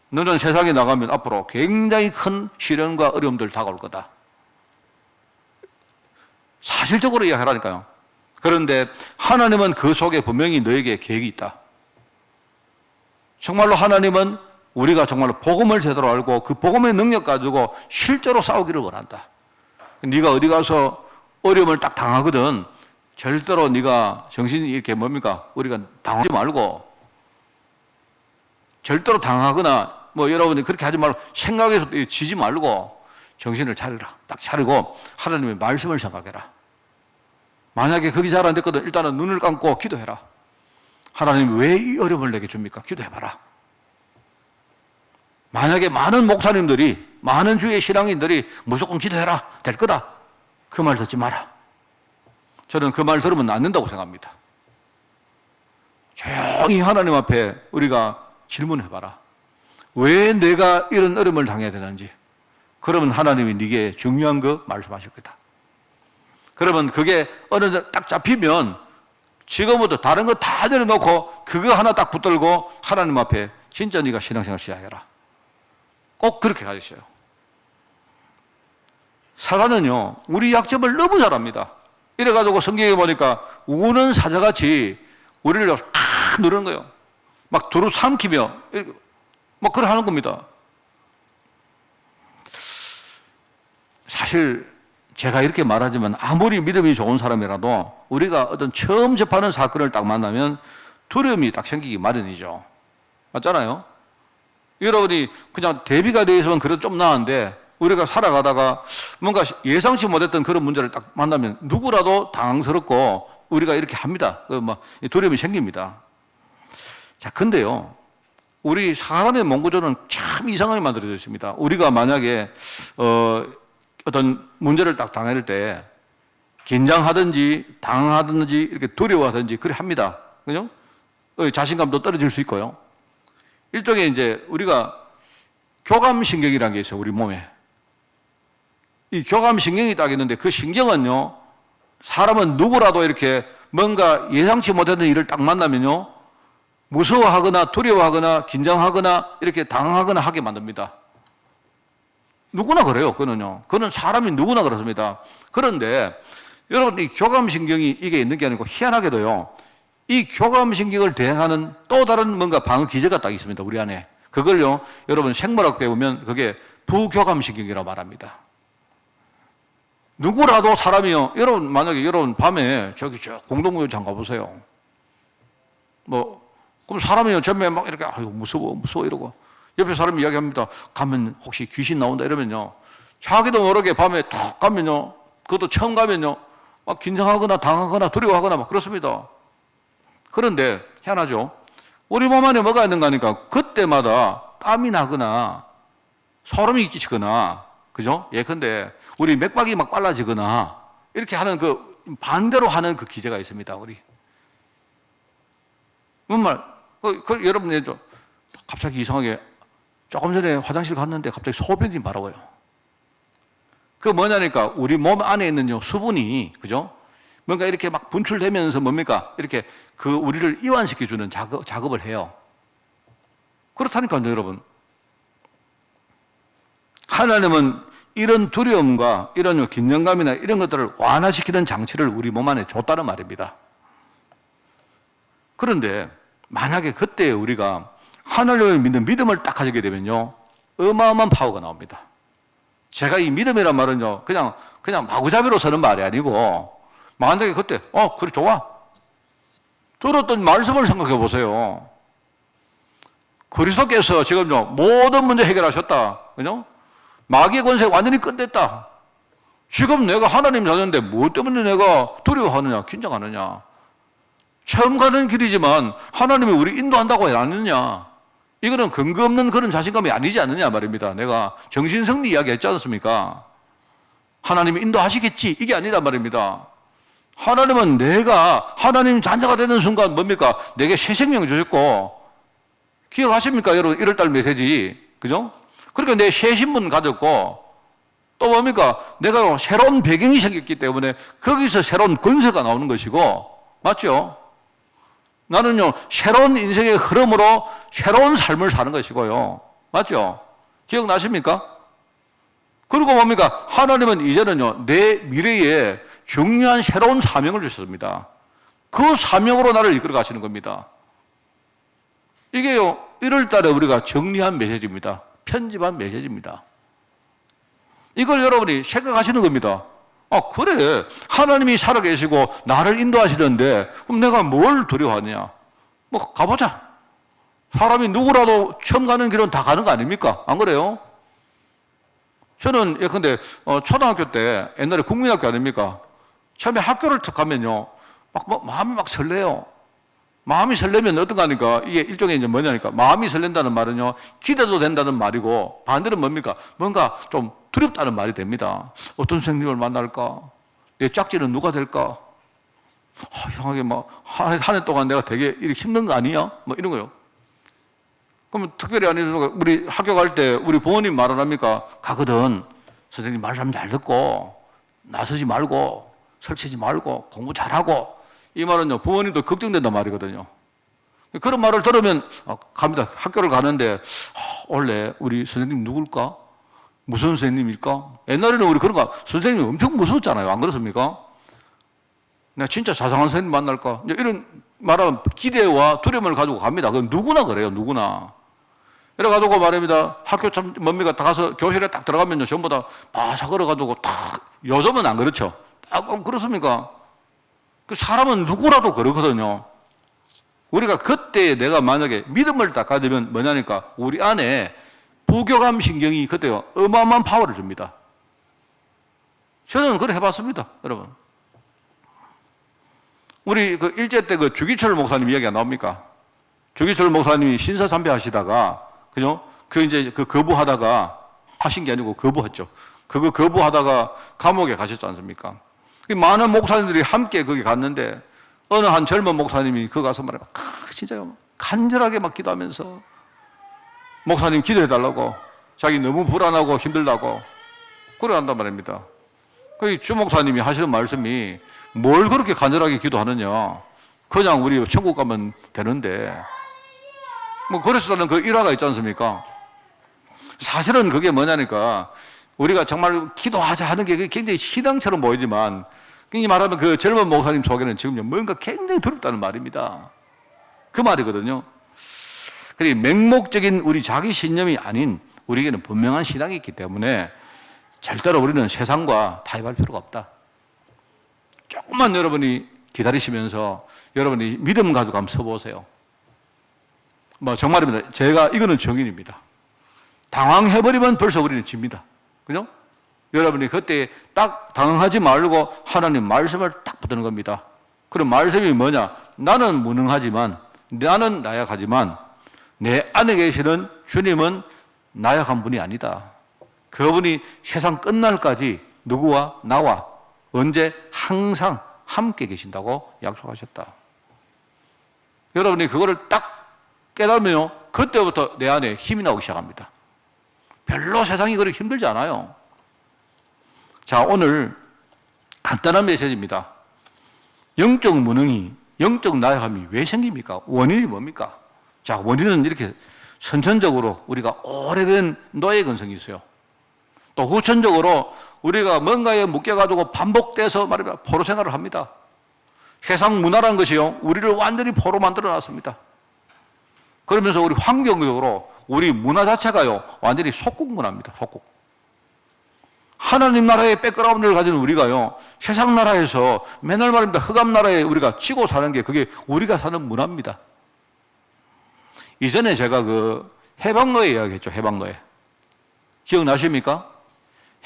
너는 세상에 나가면 앞으로 굉장히 큰 시련과 어려움들 다가올 거다. 사실적으로 이야기하라니까요. 그런데 하나님은 그 속에 분명히 너에게 계획이 있다. 정말로 하나님은 우리가 정말로 복음을 제대로 알고 그 복음의 능력 가지고 실제로 싸우기를 원한다. 네가 어디 가서 어려움을 딱 당하거든, 절대로 네가 정신이 이렇게 우리가 당하지 말고, 절대로 당하거나 여러분이 그렇게 하지 말고, 생각에서 지지 말고 정신을 차리라. 딱 차리고 하나님의 말씀을 생각해라. 만약에 그게 잘 안 됐거든, 일단은 눈을 감고 기도해라. 하나님 왜 이 어려움을 내게 줍니까? 기도해봐라. 만약에 많은 목사님들이, 많은 주의 신앙인들이 무조건 기도해라, 될 거다, 그 말 듣지 마라. 저는 그 말 들으면 안 된다고 생각합니다. 조용히 하나님 앞에 우리가 질문해봐라. 왜 내가 이런 어려움을 당해야 되는지. 그러면 하나님이 네게 중요한 거 말씀하실 거다. 그러면 그게 어느 정도 딱 잡히면 지금부터 다른 거 다 내려놓고 그거 하나 딱 붙들고 하나님 앞에 진짜 네가 신앙생활 시작해라. 꼭 그렇게 가르쳐요. 사단은요, 우리 약점을 너무 잘 압니다. 이래가지고 성경에 보니까 우는 사자같이 우리를 탁 누르는 거예요. 막 두루 삼키며 막 그래 하는 겁니다. 사실 제가 이렇게 말하지만 아무리 믿음이 좋은 사람이라도 우리가 어떤 처음 접하는 사건을 딱 만나면 두려움이 딱 생기기 마련이죠. 맞잖아요? 여러분이 그냥 대비가 돼 있으면 그래도 좀 나은데 우리가 살아가다가 뭔가 예상치 못했던 그런 문제를 딱 만나면 누구라도 당황스럽고 우리가 이렇게 합니다. 두려움이 생깁니다. 자, 근데요, 우리 사람의 몸구조는 참 이상하게 만들어져 있습니다. 우리가 만약에 어떤 문제를 딱 당할 때 긴장하든지 당하든지 이렇게 두려워하든지 그래 합니다. 그죠? 자신감도 떨어질 수 있고요. 일종의 이제 우리가 교감신경이라는 게 있어요, 우리 몸에. 이 교감신경이 딱 있는데 그 신경은요, 사람은 누구라도 이렇게 뭔가 예상치 못했던 일을 딱 만나면요, 무서워하거나 두려워하거나 긴장하거나 이렇게 당황하거나 하게 만듭니다. 누구나 그래요, 그거는요. 그거는 사람이 누구나 그렇습니다. 그런데 여러분, 이 교감신경이 이게 있는 게 아니고 희한하게도요, 이 교감신경을 대항하는 또 다른 뭔가 방어 기제가 딱 있습니다, 우리 안에. 그걸요, 여러분 생물학 배우면 그게 부교감신경이라고 말합니다. 누구라도 사람이요, 여러분 만약에 여러분 밤에 저기 저 공동묘지장 가보세요. 그럼 사람이요, 전에 막 이렇게 아유 무서워 이러고 옆에 사람이 이야기합니다. 가면 혹시 귀신 나온다 이러면요, 자기도 모르게 밤에 턱 가면요, 그것도 처음 가면요, 막 긴장하거나 당하거나 두려워하거나 막 그렇습니다. 그런데 희한하죠. 우리 몸 안에 뭐가 있는가 하니까 그때마다 땀이 나거나 소름이 끼치거나, 그죠? 예컨대 우리 맥박이 막 빨라지거나 이렇게 하는 그 반대로 하는 그 기제가 있습니다, 우리. 뭔 말? 여러분 예죠. 갑자기 이상하게 조금 전에 화장실 갔는데 갑자기 소변이 마려워요. 그 뭐냐니까 우리 몸 안에 있는 수분이, 그죠? 뭔가 이렇게 막 분출되면서 뭡니까? 이렇게 그 우리를 이완시켜주는 작업을 해요. 그렇다니까요, 여러분. 하나님은 이런 두려움과 이런 긴장감이나 이런 것들을 완화시키는 장치를 우리 몸 안에 줬다는 말입니다. 그런데 만약에 그때 우리가 하나님을 믿는 믿음을 딱 가지게 되면요, 어마어마한 파워가 나옵니다. 제가 이 믿음이란 말은요, 그냥 마구잡이로 서는 말이 아니고, 만약에 그때, 그래, 좋아. 들었던 말씀을 생각해 보세요. 그리스도께서 지금요, 모든 문제 해결하셨다. 그죠? 마귀의 권세 완전히 끝냈다. 지금 내가 하나님 자녀인데 뭐 때문에 내가 두려워하느냐, 긴장하느냐. 처음 가는 길이지만 하나님이 우리 인도한다고 안 했느냐. 이거는 근거 없는 그런 자신감이 아니지 않느냐 말입니다. 내가 정신승리 이야기 했지 않습니까? 하나님이 인도하시겠지, 이게 아니다 말입니다. 하나님은 내가 하나님 자녀가 되는 순간 뭡니까? 내게 새 생명 주셨고, 기억하십니까? 여러분 1월달 메시지, 그죠? 그러니까 내 새 신분 가졌고, 또 뭡니까? 내가 새로운 배경이 생겼기 때문에 거기서 새로운 권세가 나오는 것이고, 맞죠? 나는요, 새로운 인생의 흐름으로 새로운 삶을 사는 것이고요. 맞죠? 기억나십니까? 그리고 뭡니까? 하나님은 이제는요, 내 미래에 중요한 새로운 사명을 주셨습니다. 그 사명으로 나를 이끌어 가시는 겁니다. 이게요, 1월 달에 우리가 정리한 메시지입니다. 편집한 메시지입니다. 이걸 여러분이 생각하시는 겁니다. 그래. 하나님이 살아계시고 나를 인도하시는데 그럼 내가 뭘 두려워하느냐? 가보자. 사람이 누구라도 처음 가는 길은 다 가는 거 아닙니까? 안 그래요? 저는 예컨대 초등학교 때 옛날에 국민학교 아닙니까? 처음에 학교를 탁 가면요, 마음이 막 설레요. 마음이 설레면 어떤가 하니까 이게 일종의 이제 뭐냐니까 마음이 설렌다는 말은요, 기대도 된다는 말이고 반대로 뭡니까? 뭔가 좀 두렵다는 말이 됩니다. 어떤 선생님을 만날까? 내 짝지는 누가 될까? 이상하게 한 해 동안 내가 되게 이렇게 힘든 거 아니야? 뭐 이런 거요. 그러면 특별히 아니면 우리 학교 갈 때 우리 부모님 말 안 합니까? 가거든. 선생님 말 좀 잘 듣고 나서지 말고 설치지 말고 공부 잘하고. 이 말은요, 부모님도 걱정된단 말이거든요. 그런 말을 들으면 갑니다. 학교를 가는데 원래 우리 선생님 누굴까? 무슨 선생님일까? 옛날에는 우리 그런 거 선생님이 엄청 무서웠잖아요. 안 그렇습니까? 내가 진짜 자상한 선생님 만날까? 이런 말하면 기대와 두려움을 가지고 갑니다. 그건 누구나 그래요. 누구나. 이래가지고 말입니다. 학교 참 뭡니까? 다 가서 교실에 딱 들어가면요, 전부 다 바삭 걸어가지고 딱, 요즘은 안 그렇죠. 딱 그렇습니까? 그 사람은 누구라도 그렇거든요. 우리가 그때 내가 만약에 믿음을 딱 가지면 뭐냐니까 우리 안에 부교감 신경이 그때요 어마어마한 파워를 줍니다. 저는 그걸 해봤습니다, 여러분. 우리 그 일제 때 그 주기철 목사님 이야기가 나옵니까? 주기철 목사님이 신사참배 하시다가, 그죠? 그 이제 그 거부하다가 하신 게 아니고 거부했죠. 그거 거부하다가 감옥에 가셨지 않습니까? 많은 목사님들이 함께 거기 갔는데 어느 한 젊은 목사님이 거기 가서 말해요. 진짜요. 간절하게 막 기도하면서 목사님 기도해달라고, 자기 너무 불안하고 힘들다고 그래 한단 말입니다. 그 주 목사님이 하시는 말씀이 뭘 그렇게 간절하게 기도하느냐. 그냥 우리 천국 가면 되는데. 뭐 그래서는 그 일화가 있지 않습니까? 사실은 그게 뭐냐니까 우리가 정말 기도하자 하는 게 굉장히 신앙처럼 보이지만 이 말하면 그 젊은 목사님 속에는 지금 뭔가 굉장히 두렵다는 말입니다. 그 말이거든요. 그리고 맹목적인 우리 자기 신념이 아닌 우리에게는 분명한 신앙이 있기 때문에 절대로 우리는 세상과 타협할 필요가 없다. 조금만 여러분이 기다리시면서 여러분이 믿음 가지고 한번 서보세요. 뭐 정말입니다. 제가 이거는 정인입니다. 당황해버리면 벌써 우리는 집니다. 그죠? 여러분이 그때 딱 당황하지 말고 하나님 말씀을 딱 붙드는 겁니다. 그럼 말씀이 뭐냐? 나는 무능하지만, 나는 나약하지만 내 안에 계시는 주님은 나약한 분이 아니다. 그분이 세상 끝날까지 누구와 나와 언제 항상 함께 계신다고 약속하셨다. 여러분이 그거를 딱 깨달으면요, 그때부터 내 안에 힘이 나오기 시작합니다. 별로 세상이 그렇게 힘들지 않아요. 자, 오늘 간단한 메시지입니다. 영적 무능이, 영적 나약함이 왜 생깁니까? 원인이 뭡니까? 자, 원인은 이렇게 선천적으로 우리가 오래된 노예 근성이 있어요. 또 후천적으로 우리가 뭔가에 묶여가지고 반복돼서 말이면 포로 생활을 합니다. 세상 문화라는 것이요, 우리를 완전히 포로 만들어 놨습니다. 그러면서 우리 환경적으로 우리 문화 자체가요, 완전히 속국 문화입니다. 속국. 하나님 나라의 백그라운드를 가진 우리가요, 세상 나라에서 맨날 말입니다. 흑암 나라에 우리가 치고 사는 게 그게 우리가 사는 문화입니다. 이전에 제가 그 해방노예 이야기했죠. 해방노예. 기억나십니까?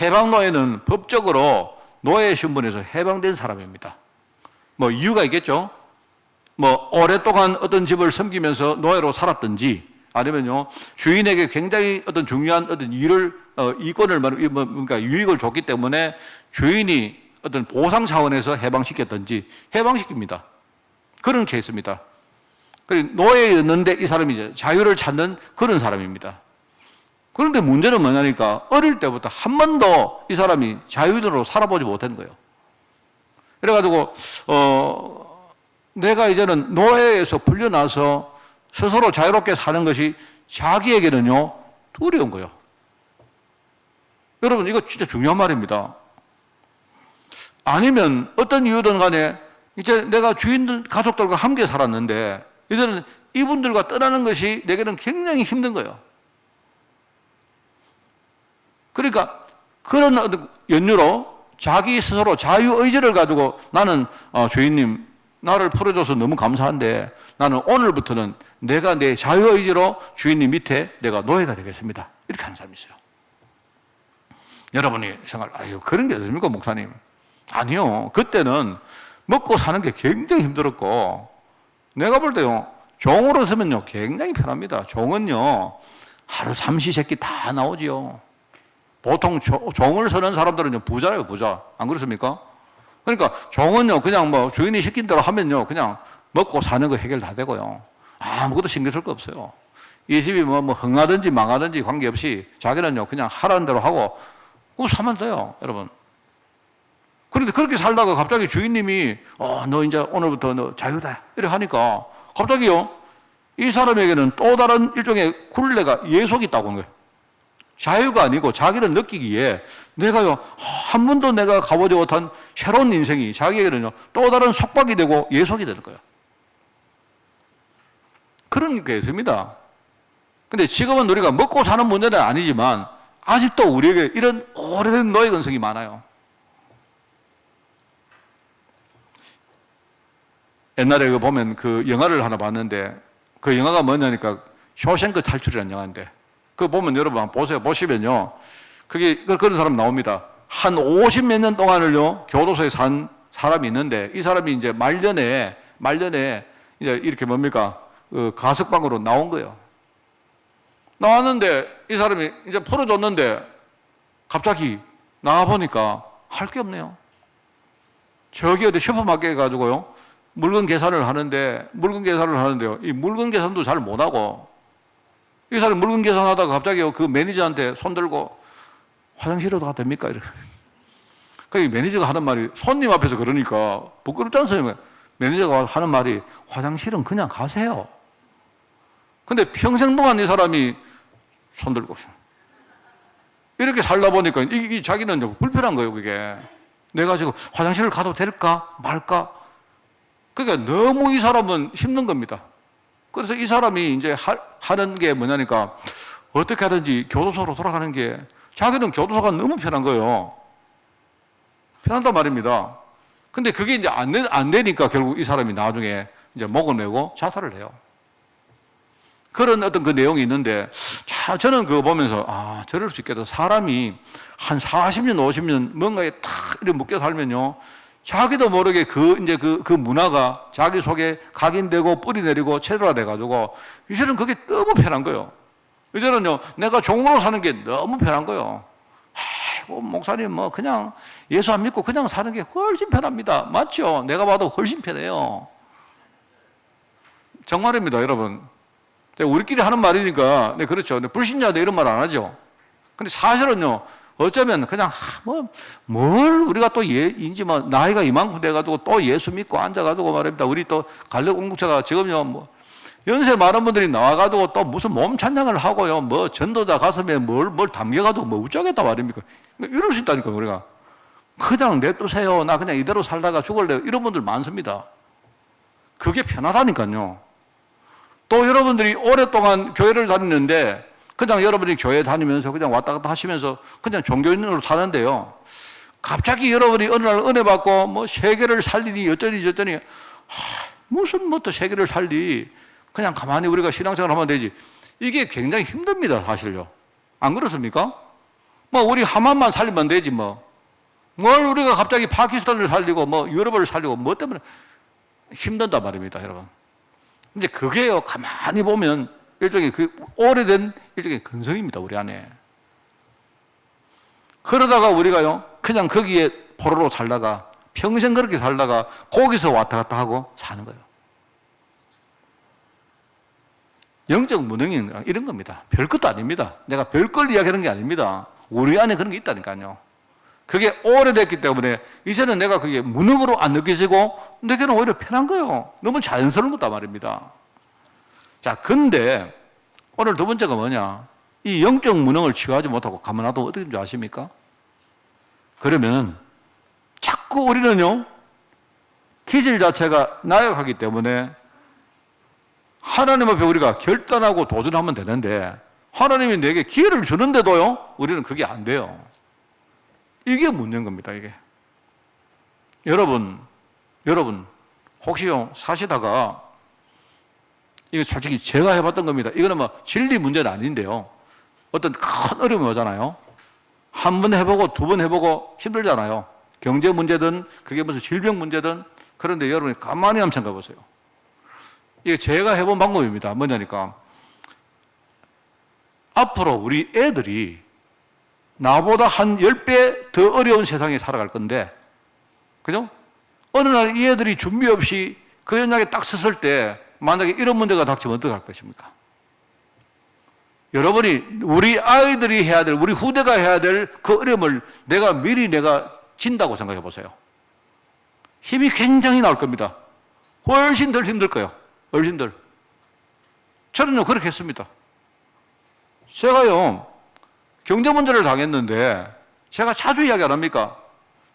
해방노예는 법적으로 노예 신분에서 해방된 사람입니다. 뭐 이유가 있겠죠. 뭐 오랫동안 어떤 집을 섬기면서 노예로 살았든지 아니면요 주인에게 굉장히 어떤 중요한 어떤 일을 이권을 그러니까 유익을 줬기 때문에 주인이 어떤 보상 차원에서 해방시켰든지 해방시킵니다. 그런 케이스입니다. 그리고 노예였는데 이 사람이 이제 자유를 찾는 그런 사람입니다. 그런데 문제는 뭐냐니까 어릴 때부터 한 번도 이 사람이 자유인으로 살아보지 못한 거예요. 그래가지고 내가 이제는 노예에서 풀려나서 스스로 자유롭게 사는 것이 자기에게는요 두려운 거예요. 여러분 이거 진짜 중요한 말입니다. 아니면 어떤 이유든 간에 이제 내가 주인들 가족들과 함께 살았는데 이제는 이분들과 떠나는 것이 내게는 굉장히 힘든 거예요. 그러니까 그런 연유로 자기 스스로 자유의지를 가지고 나는 주인님 나를 풀어줘서 너무 감사한데 나는 오늘부터는 내가 내 자유의지로 주인님 밑에 내가 노예가 되겠습니다. 이렇게 하는 사람이 있어요. 여러분이 생각할, 아유, 그런 게 어딥니까, 목사님? 아니요. 그때는 먹고 사는 게 굉장히 힘들었고, 내가 볼 때요, 종으로 서면요, 굉장히 편합니다. 종은요, 하루 삼시세끼 다 나오지요. 보통 종을 서는 사람들은요, 부자예요, 부자. 안 그렇습니까? 그러니까 종은요, 그냥 뭐 주인이 시킨 대로 하면요, 그냥 먹고 사는 거 해결 다 되고요. 아무것도 신경 쓸 거 없어요. 이 집이 뭐 흥하든지 망하든지 관계없이 자기는요, 그냥 하라는 대로 하고, 그거 사면 돼요, 여러분. 그런데 그렇게 살다가 갑자기 주인님이, 너 이제 오늘부터 너 자유다. 이렇게 하니까, 갑자기요, 이 사람에게는 또 다른 일종의 굴레가 예속이 있다고 하는 거예요. 자유가 아니고 자기는 느끼기에 내가요, 한 번도 내가 가보지 못한 새로운 인생이 자기에게는요, 또 다른 속박이 되고 예속이 되는 거예요. 그런 게 있습니다. 근데 지금은 우리가 먹고 사는 문제는 아니지만 아직도 우리에게 이런 오래된 노예 근성이 많아요. 옛날에 그 보면 그 영화를 하나 봤는데 그 영화가 뭐냐니까 쇼생크 탈출이라는 영화인데 그거 보면 여러분 한번 보세요. 보시면요. 그게 그런 사람 나옵니다. 한 50몇 년 동안을요, 교도소에 산 사람이 있는데 이 사람이 이제 말년에 이제 이렇게 뭡니까? 그 가석방으로 나온 거예요. 나왔는데 이 사람이 이제 풀어줬는데 갑자기 나와보니까 할 게 없네요. 저기 어디 슈퍼마켓에 가지고요, 물건 계산을 하는데요. 이 물건 계산도 잘 못하고 이 사람이 물건 계산하다가 갑자기 그 매니저한테 손 들고 화장실로 가도 됩니까? 이렇게. 그 매니저가 하는 말이 손님 앞에서 그러니까 부끄럽지 않습니까? 매니저가 하는 말이 화장실은 그냥 가세요. 근데 평생 동안 이 사람이 손 들고 이렇게 살다 보니까 이 자기는 불편한 거예요, 그게. 내가 지금 화장실을 가도 될까 말까? 그러니까 너무 이 사람은 힘든 겁니다. 그래서 이 사람이 이제 하는 게 뭐냐니까 어떻게 하든지 교도소로 돌아가는 게 자기는 교도소가 너무 편한 거예요. 편한단 말입니다. 근데 그게 이제 안 되니까 결국 이 사람이 나중에 이제 목을 메고 자살을 해요. 그런 어떤 그 내용이 있는데, 저는 그거 보면서, 저럴 수 있겠다. 사람이 한 40년, 50년 뭔가에 탁 이렇게 묶여 살면요, 자기도 모르게 그 문화가 자기 속에 각인되고 뿌리 내리고 체질화돼가지고, 이제는 그게 너무 편한 거예요. 이제는요, 내가 종으로 사는 게 너무 편한 거예요. 아이고, 목사님, 그냥 예수 안 믿고 그냥 사는 게 훨씬 편합니다. 맞죠? 내가 봐도 훨씬 편해요. 정말입니다, 여러분. 우리끼리 하는 말이니까, 네, 그렇죠. 근데 불신자도 이런 말 안 하죠. 근데 사실은요, 어쩌면 그냥, 뭘 우리가 또 나이가 이만큼 돼가지고 또 예수 믿고 앉아가지고 말입니다. 우리 또 갈렙 공동체가 지금요, 연세 많은 분들이 나와가지고 또 무슨 몸 찬양을 하고요, 전도자 가슴에 뭘 담겨가지고 우짜겠다 말입니까? 이럴 수 있다니까요, 우리가. 그냥 냅두세요. 나 그냥 이대로 살다가 죽을래요. 이런 분들 많습니다. 그게 편하다니까요. 또 여러분들이 오랫동안 교회를 다니는데 그냥 여러분이 교회 다니면서 그냥 왔다 갔다 하시면서 그냥 종교인으로 사는데요. 갑자기 여러분이 어느 날 은혜 받고 세계를 살리니 어쩌니 저쩌니 무슨 또 세계를 살리 그냥 가만히 우리가 신앙생활 하면 되지. 이게 굉장히 힘듭니다, 사실요. 안 그렇습니까? 우리 하만만 살리면 되지 뭘 우리가 갑자기 파키스탄을 살리고 유럽을 살리고 때문에 힘든단 말입니다, 여러분. 이제 그게요, 가만히 보면 일종의 오래된 일종의 근성입니다, 우리 안에. 그러다가 우리가요, 그냥 거기에 포로로 살다가, 평생 그렇게 살다가, 거기서 왔다 갔다 하고 사는 거예요. 영적 무능이 이런 겁니다. 별것도 아닙니다. 내가 별걸 이야기하는 게 아닙니다. 우리 안에 그런 게 있다니까요. 그게 오래됐기 때문에, 이제는 내가 그게 무능으로 안 느껴지고, 내게는 오히려 편한 거예요. 너무 자연스러운 것단 말입니다. 자, 근데, 오늘 두 번째가 뭐냐? 이 영적 무능을 치유하지 못하고 가만 놔두면 어떻게 된 줄 아십니까? 그러면, 자꾸 우리는요, 기질 자체가 나약하기 때문에, 하나님 앞에 우리가 결단하고 도전하면 되는데, 하나님이 내게 기회를 주는데도요, 우리는 그게 안 돼요. 이게 문제인 겁니다, 이게. 여러분, 혹시요, 사시다가, 이거 솔직히 제가 해봤던 겁니다. 이거는 진리 문제는 아닌데요. 어떤 큰 어려움이 오잖아요. 한 번 해보고, 두 번 해보고 힘들잖아요. 경제 문제든, 그게 무슨 질병 문제든, 그런데 여러분이 가만히 한번 생각해 보세요. 이게 제가 해본 방법입니다. 뭐냐니까 앞으로 우리 애들이 나보다 한 10배 더 어려운 세상에 살아갈 건데, 그죠? 어느 날 이 애들이 준비 없이 그 현장에 딱 섰을 때 만약에 이런 문제가 닥치면 어떡할 것입니까? 여러분이 우리 아이들이 해야 될, 우리 후대가 해야 될 그 어려움을 미리 내가 진다고 생각해 보세요. 힘이 굉장히 나올 겁니다. 훨씬 덜 힘들 거예요. 훨씬 덜. 저는요, 그렇게 했습니다. 제가요, 경제 문제를 당했는데, 제가 자주 이야기 안 합니까?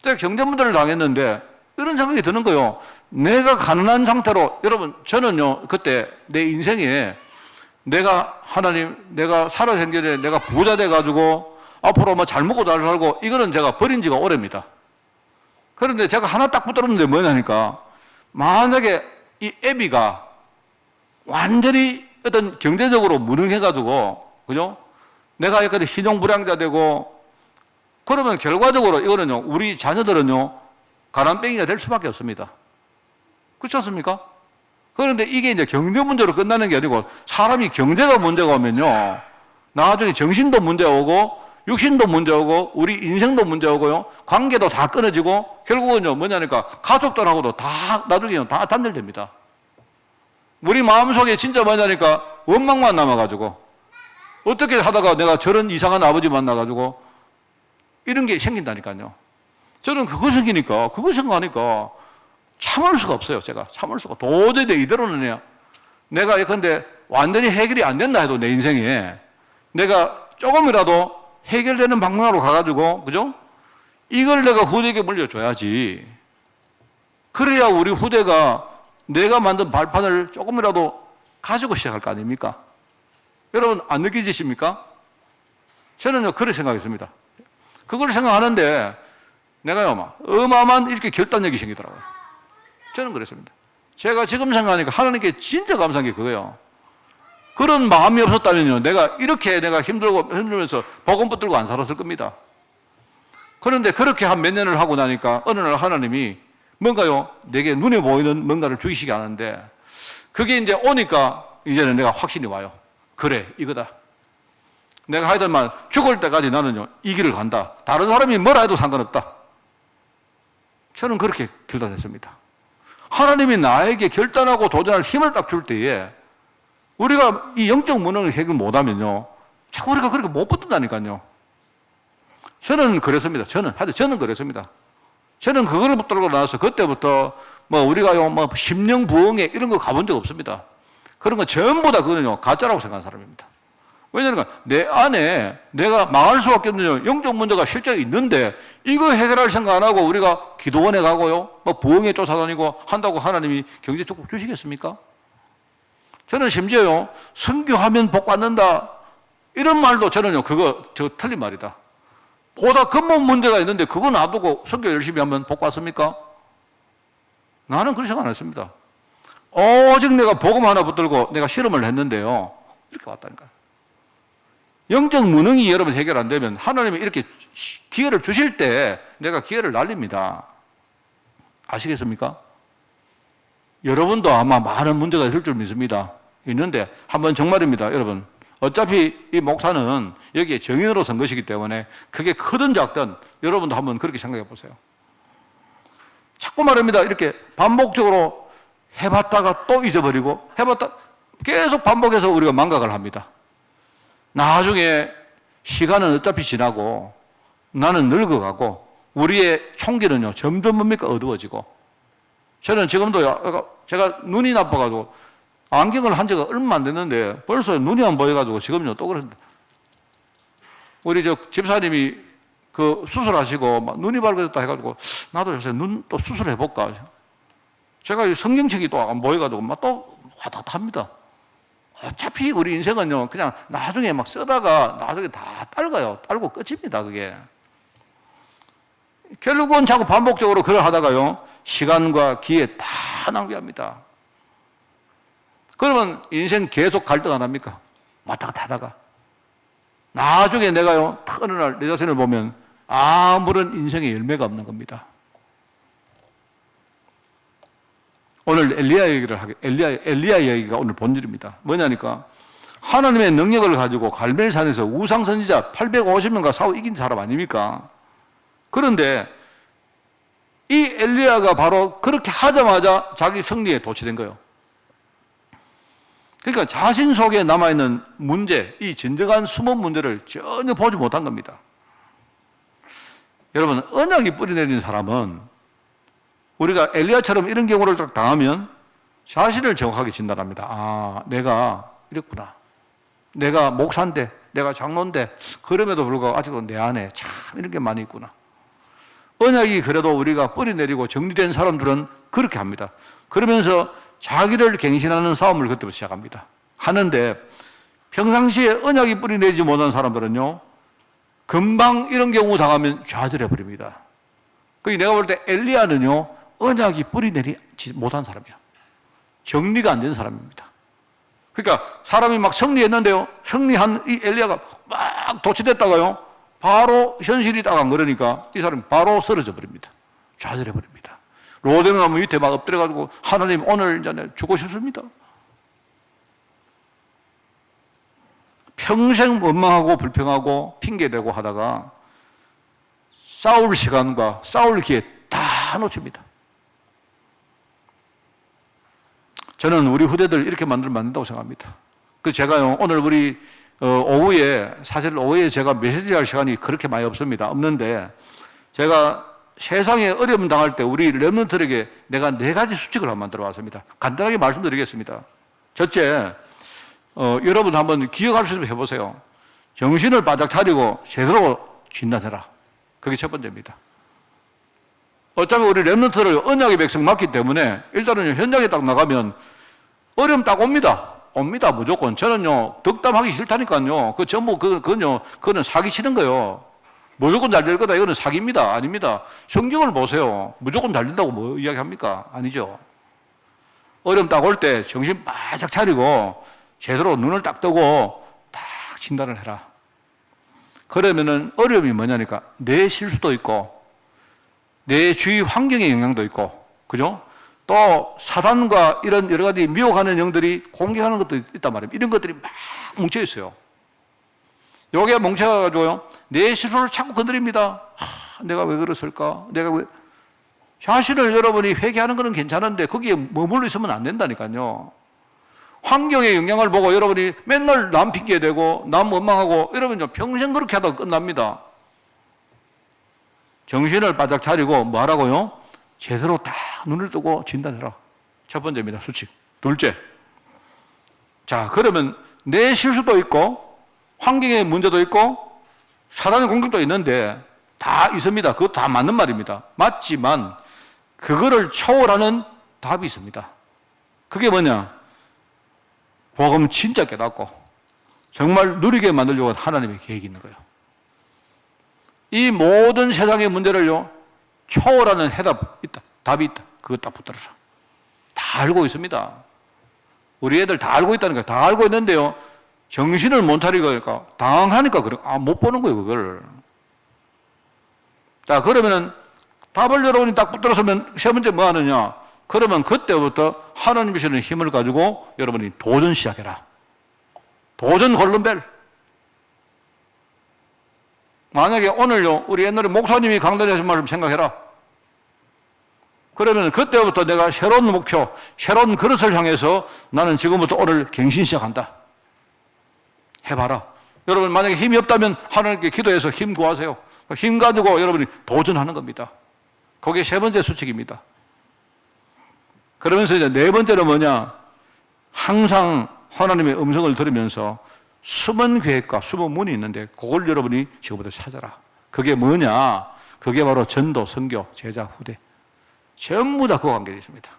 제가 경제 문제를 당했는데, 이런 생각이 드는 거예요. 내가 가난한 상태로, 여러분, 저는요, 그때 내 인생에 하나님, 내가 살아생전에 내가 부자 돼가지고, 앞으로 뭐 잘 먹고 잘 살고, 이거는 제가 버린 지가 오래입니다. 그런데 제가 하나 딱 붙들었는데 뭐냐니까, 만약에 이 애비가 완전히 어떤 경제적으로 무능해가지고, 그죠? 내가 여기까지 신용불량자 되고, 그러면 결과적으로 이거는요, 우리 자녀들은요, 가난뱅이가 될 수밖에 없습니다. 그렇지 않습니까? 그런데 이게 이제 경제 문제로 끝나는 게 아니고, 사람이 경제가 문제가 오면요, 나중에 정신도 문제 오고, 육신도 문제 오고, 우리 인생도 문제 오고요, 관계도 다 끊어지고, 결국은요, 뭐냐니까, 가족들하고도 다, 나중에 다 단절됩니다. 우리 마음속에 진짜 뭐냐니까, 원망만 남아가지고, 어떻게 하다가 내가 저런 이상한 아버지 만나가지고, 이런 게 생긴다니까요. 저는 그거 생각하니까, 참을 수가 없어요, 제가. 참을 수가. 도저히 이대로는 내가 예컨대 완전히 해결이 안 된다 해도 내 인생에 내가 조금이라도 해결되는 방향으로 가가지고, 그죠? 이걸 내가 후대에게 물려줘야지. 그래야 우리 후대가 내가 만든 발판을 조금이라도 가지고 시작할 거 아닙니까? 여러분, 안 느끼지십니까? 저는요, 그렇게 생각했습니다. 그걸 생각하는데, 내가요, 어마어마한 이렇게 결단력이 생기더라고요. 저는 그랬습니다. 제가 지금 생각하니까 하나님께 진짜 감사한 게 그거예요. 그런 마음이 없었다면요, 내가 힘들면서 복음 붙들고 안 살았을 겁니다. 그런데 그렇게 한 몇 년을 하고 나니까 어느 날 하나님이 뭔가요, 내게 눈에 보이는 뭔가를 주시기 하는데, 그게 이제 오니까 이제는 내가 확신이 와요. 그래, 이거다. 내가 하여튼만 죽을 때까지 나는요, 이 길을 간다. 다른 사람이 뭐라 해도 상관없다. 저는 그렇게 결단했습니다. 하나님이 나에게 결단하고 도전할 힘을 딱 줄 때에 우리가 이 영적 무능을 해결 못하면요, 자꾸 우리가 그렇게 못 붙는다니까요. 저는 그랬습니다. 저는 그랬습니다. 저는 그걸 붙들고 나서 그때부터 우리가요, 심령 부흥회 이런 거 가본 적 없습니다. 그런 거 전부 다 그거는요, 가짜라고 생각하는 사람입니다. 왜냐하면 내 안에 내가 망할 수밖에 없는 영적 문제가 실제 있는데 이거 해결할 생각 안 하고 우리가 기도원에 가고요, 부흥회 쫓아다니고 한다고 하나님이 경제 축복 주시겠습니까? 저는 심지어요, 선교하면 복 받는다 이런 말도 저는요, 저 틀린 말이다. 보다 근본 문제가 있는데 그거 놔두고 선교 열심히 하면 복 받습니까? 나는 그렇게 생각 안 했습니다. 오직 내가 복음 하나 붙들고 내가 실험을 했는데요, 이렇게 왔다니까요. 영적 무능이 여러분 해결 안 되면 하나님이 이렇게 기회를 주실 때 내가 기회를 날립니다. 아시겠습니까? 여러분도 아마 많은 문제가 있을 줄 믿습니다. 있는데 한번 정말입니다, 여러분. 어차피 이 목사는 여기에 정인으로 선 것이기 때문에 그게 크든 작든 여러분도 한번 그렇게 생각해 보세요. 자꾸 말합니다. 이렇게 반복적으로 해봤다가 또 잊어버리고 계속 반복해서 우리가 망각을 합니다. 나중에 시간은 어차피 지나고 나는 늙어가고 우리의 총기는요, 점점 뭡니까? 어두워지고. 저는 지금도요, 제가 눈이 나빠가지고 안경을 한 지가 얼마 안 됐는데 벌써 눈이 안 보여가지고 지금요 또 그런다. 우리 집사님이 그 수술하시고 눈이 밝아졌다 해가지고 나도 요새 눈 또 수술해볼까. 제가 성경책이 또 안 보여가지고 또 와닿합니다. 어차피 우리 인생은요, 그냥 나중에 쓰다가 나중에 다 딸고 끝입니다, 그게. 결국은 자꾸 반복적으로 그걸 하다가요, 시간과 기회 다 낭비합니다. 그러면 인생 계속 갈등 안 합니까? 왔다 갔다 하다가. 나중에 내가요, 어느 날 내 자신을 보면 아무런 인생의 열매가 없는 겁니다. 오늘 엘리야 이야기가 오늘 본질입니다. 뭐냐니까 하나님의 능력을 가지고 갈멜산에서 우상 선지자 850명과 싸워 이긴 사람 아닙니까? 그런데 이 엘리야가 바로 그렇게 하자마자 자기 승리에 도취된 거예요. 그러니까 자신 속에 남아있는 문제, 이 진정한 숨은 문제를 전혀 보지 못한 겁니다. 여러분, 언약이 뿌리내린 사람은 우리가 엘리야처럼 이런 경우를 딱 당하면 자신을 정확하게 진단합니다. 아, 내가 이랬구나. 내가 목사인데, 내가 장로인데, 그럼에도 불구하고 아직도 내 안에 참 이런 게 많이 있구나. 언약이 그래도 우리가 뿌리내리고 정리된 사람들은 그렇게 합니다. 그러면서 자기를 갱신하는 싸움을 그때부터 시작합니다. 하는데 평상시에 언약이 뿌리내리지 못한 사람들은요, 금방 이런 경우 당하면 좌절해 버립니다. 그러니까 내가 볼 때 엘리야는요, 언약이 뿌리내리지 못한 사람이야. 정리가 안 된 사람입니다. 그러니까 사람이 막 승리했는데요, 승리한 이 엘리야가 막 도취됐다가요, 바로 현실이 딱 안 그러니까 이 사람이 바로 쓰러져 버립니다. 좌절해 버립니다. 로뎀나무 밑에 막 엎드려가지고 하나님 오늘 이제 죽고 싶습니다. 평생 원망하고 불평하고 핑계대고 하다가 싸울 시간과 싸울 기회 다 놓칩니다. 저는 우리 후대들 이렇게 만들면 안 된다고 생각합니다. 그 제가요, 오늘 우리 오후에, 사실 오후에 제가 메시지 할 시간이 그렇게 많이 없는데 제가 세상에 어려움 당할 때 우리 렘넌트들에게 내가 4가지 수칙을 한번 만들어 왔습니다. 간단하게 말씀드리겠습니다. 첫째, 여러분 한번 기억할 수 있으면 해보세요. 정신을 바짝 차리고 제대로 진단해라. 그게 첫 번째입니다. 어차피 우리 렘넌트를 언약의 백성 맞기 때문에 일단은 현장에 딱 나가면 어려움 딱 옵니다. 무조건. 저는요, 덕담하기 싫다니까요. 그 전부 그거는 사기 치는 거예요. 무조건 잘 될 거다. 이거는 사기입니다. 아닙니다. 성경을 보세요. 무조건 잘 된다고 뭐 이야기합니까? 아니죠. 어려움 딱 올 때 정신 바짝 차리고 제대로 눈을 딱 뜨고 딱 진단을 해라. 그러면은 어려움이 뭐냐니까 내 실수도 있고 내 주위 환경의 영향도 있고, 그죠? 또 사단과 이런 여러 가지 미혹하는 영들이 공격하는 것도 있단 말이에요. 이런 것들이 막 뭉쳐 있어요. 요게 뭉쳐가지고요, 내 스스로를 자꾸 건드립니다. 내가 왜 그랬을까? 내가 왜. 자신을 여러분이 회개하는 것은 괜찮은데 거기에 머물러 있으면 안 된다니까요. 환경의 영향을 보고 여러분이 맨날 남 핑계대고 남 원망하고 이러면 평생 그렇게 하다가 끝납니다. 정신을 바짝 차리고 뭐 하라고요? 제대로 딱 눈을 뜨고 진단해라. 첫 번째입니다. 수칙. 둘째. 자, 그러면 내 실수도 있고 환경의 문제도 있고 사단의 공격도 있는데 다 있습니다. 그것도 다 맞는 말입니다. 맞지만 그거를 초월하는 답이 있습니다. 그게 뭐냐? 복음 진짜 깨닫고 정말 누리게 만들려고 하는 하나님의 계획이 있는 거예요. 이 모든 세상의 문제를요, 초월하는 해답 있다. 답이 있다. 그거 딱 붙들어라. 다 알고 있습니다. 우리 애들 다 알고 있다는 거예요. 다 알고 있는데요, 정신을 못 차리고 그러니까 당하니까 그래. 못 보는 거예요, 그걸. 자, 그러면은 답을 여러분이 딱 붙들어서면 세 번째 뭐 하느냐? 그러면 그때부터 하나님 주시는 힘을 가지고 여러분이 도전 시작해라. 도전 골든벨. 만약에 오늘요, 우리 옛날에 목사님이 강단하신 말을 생각해라. 그러면 그때부터 내가 새로운 목표, 새로운 그릇을 향해서 나는 지금부터 오늘 갱신 시작한다. 해봐라. 여러분 만약에 힘이 없다면 하나님께 기도해서 힘 구하세요. 힘 가지고 여러분이 도전하는 겁니다. 그게 세 번째 수칙입니다. 그러면서 이제 네 번째는 뭐냐? 항상 하나님의 음성을 들으면서 숨은 계획과 숨은 문이 있는데 그걸 여러분이 지금부터 찾아라. 그게 뭐냐? 그게 바로 전도, 선교, 제자, 후대. 전부 다 그거 관계되어 있습니다.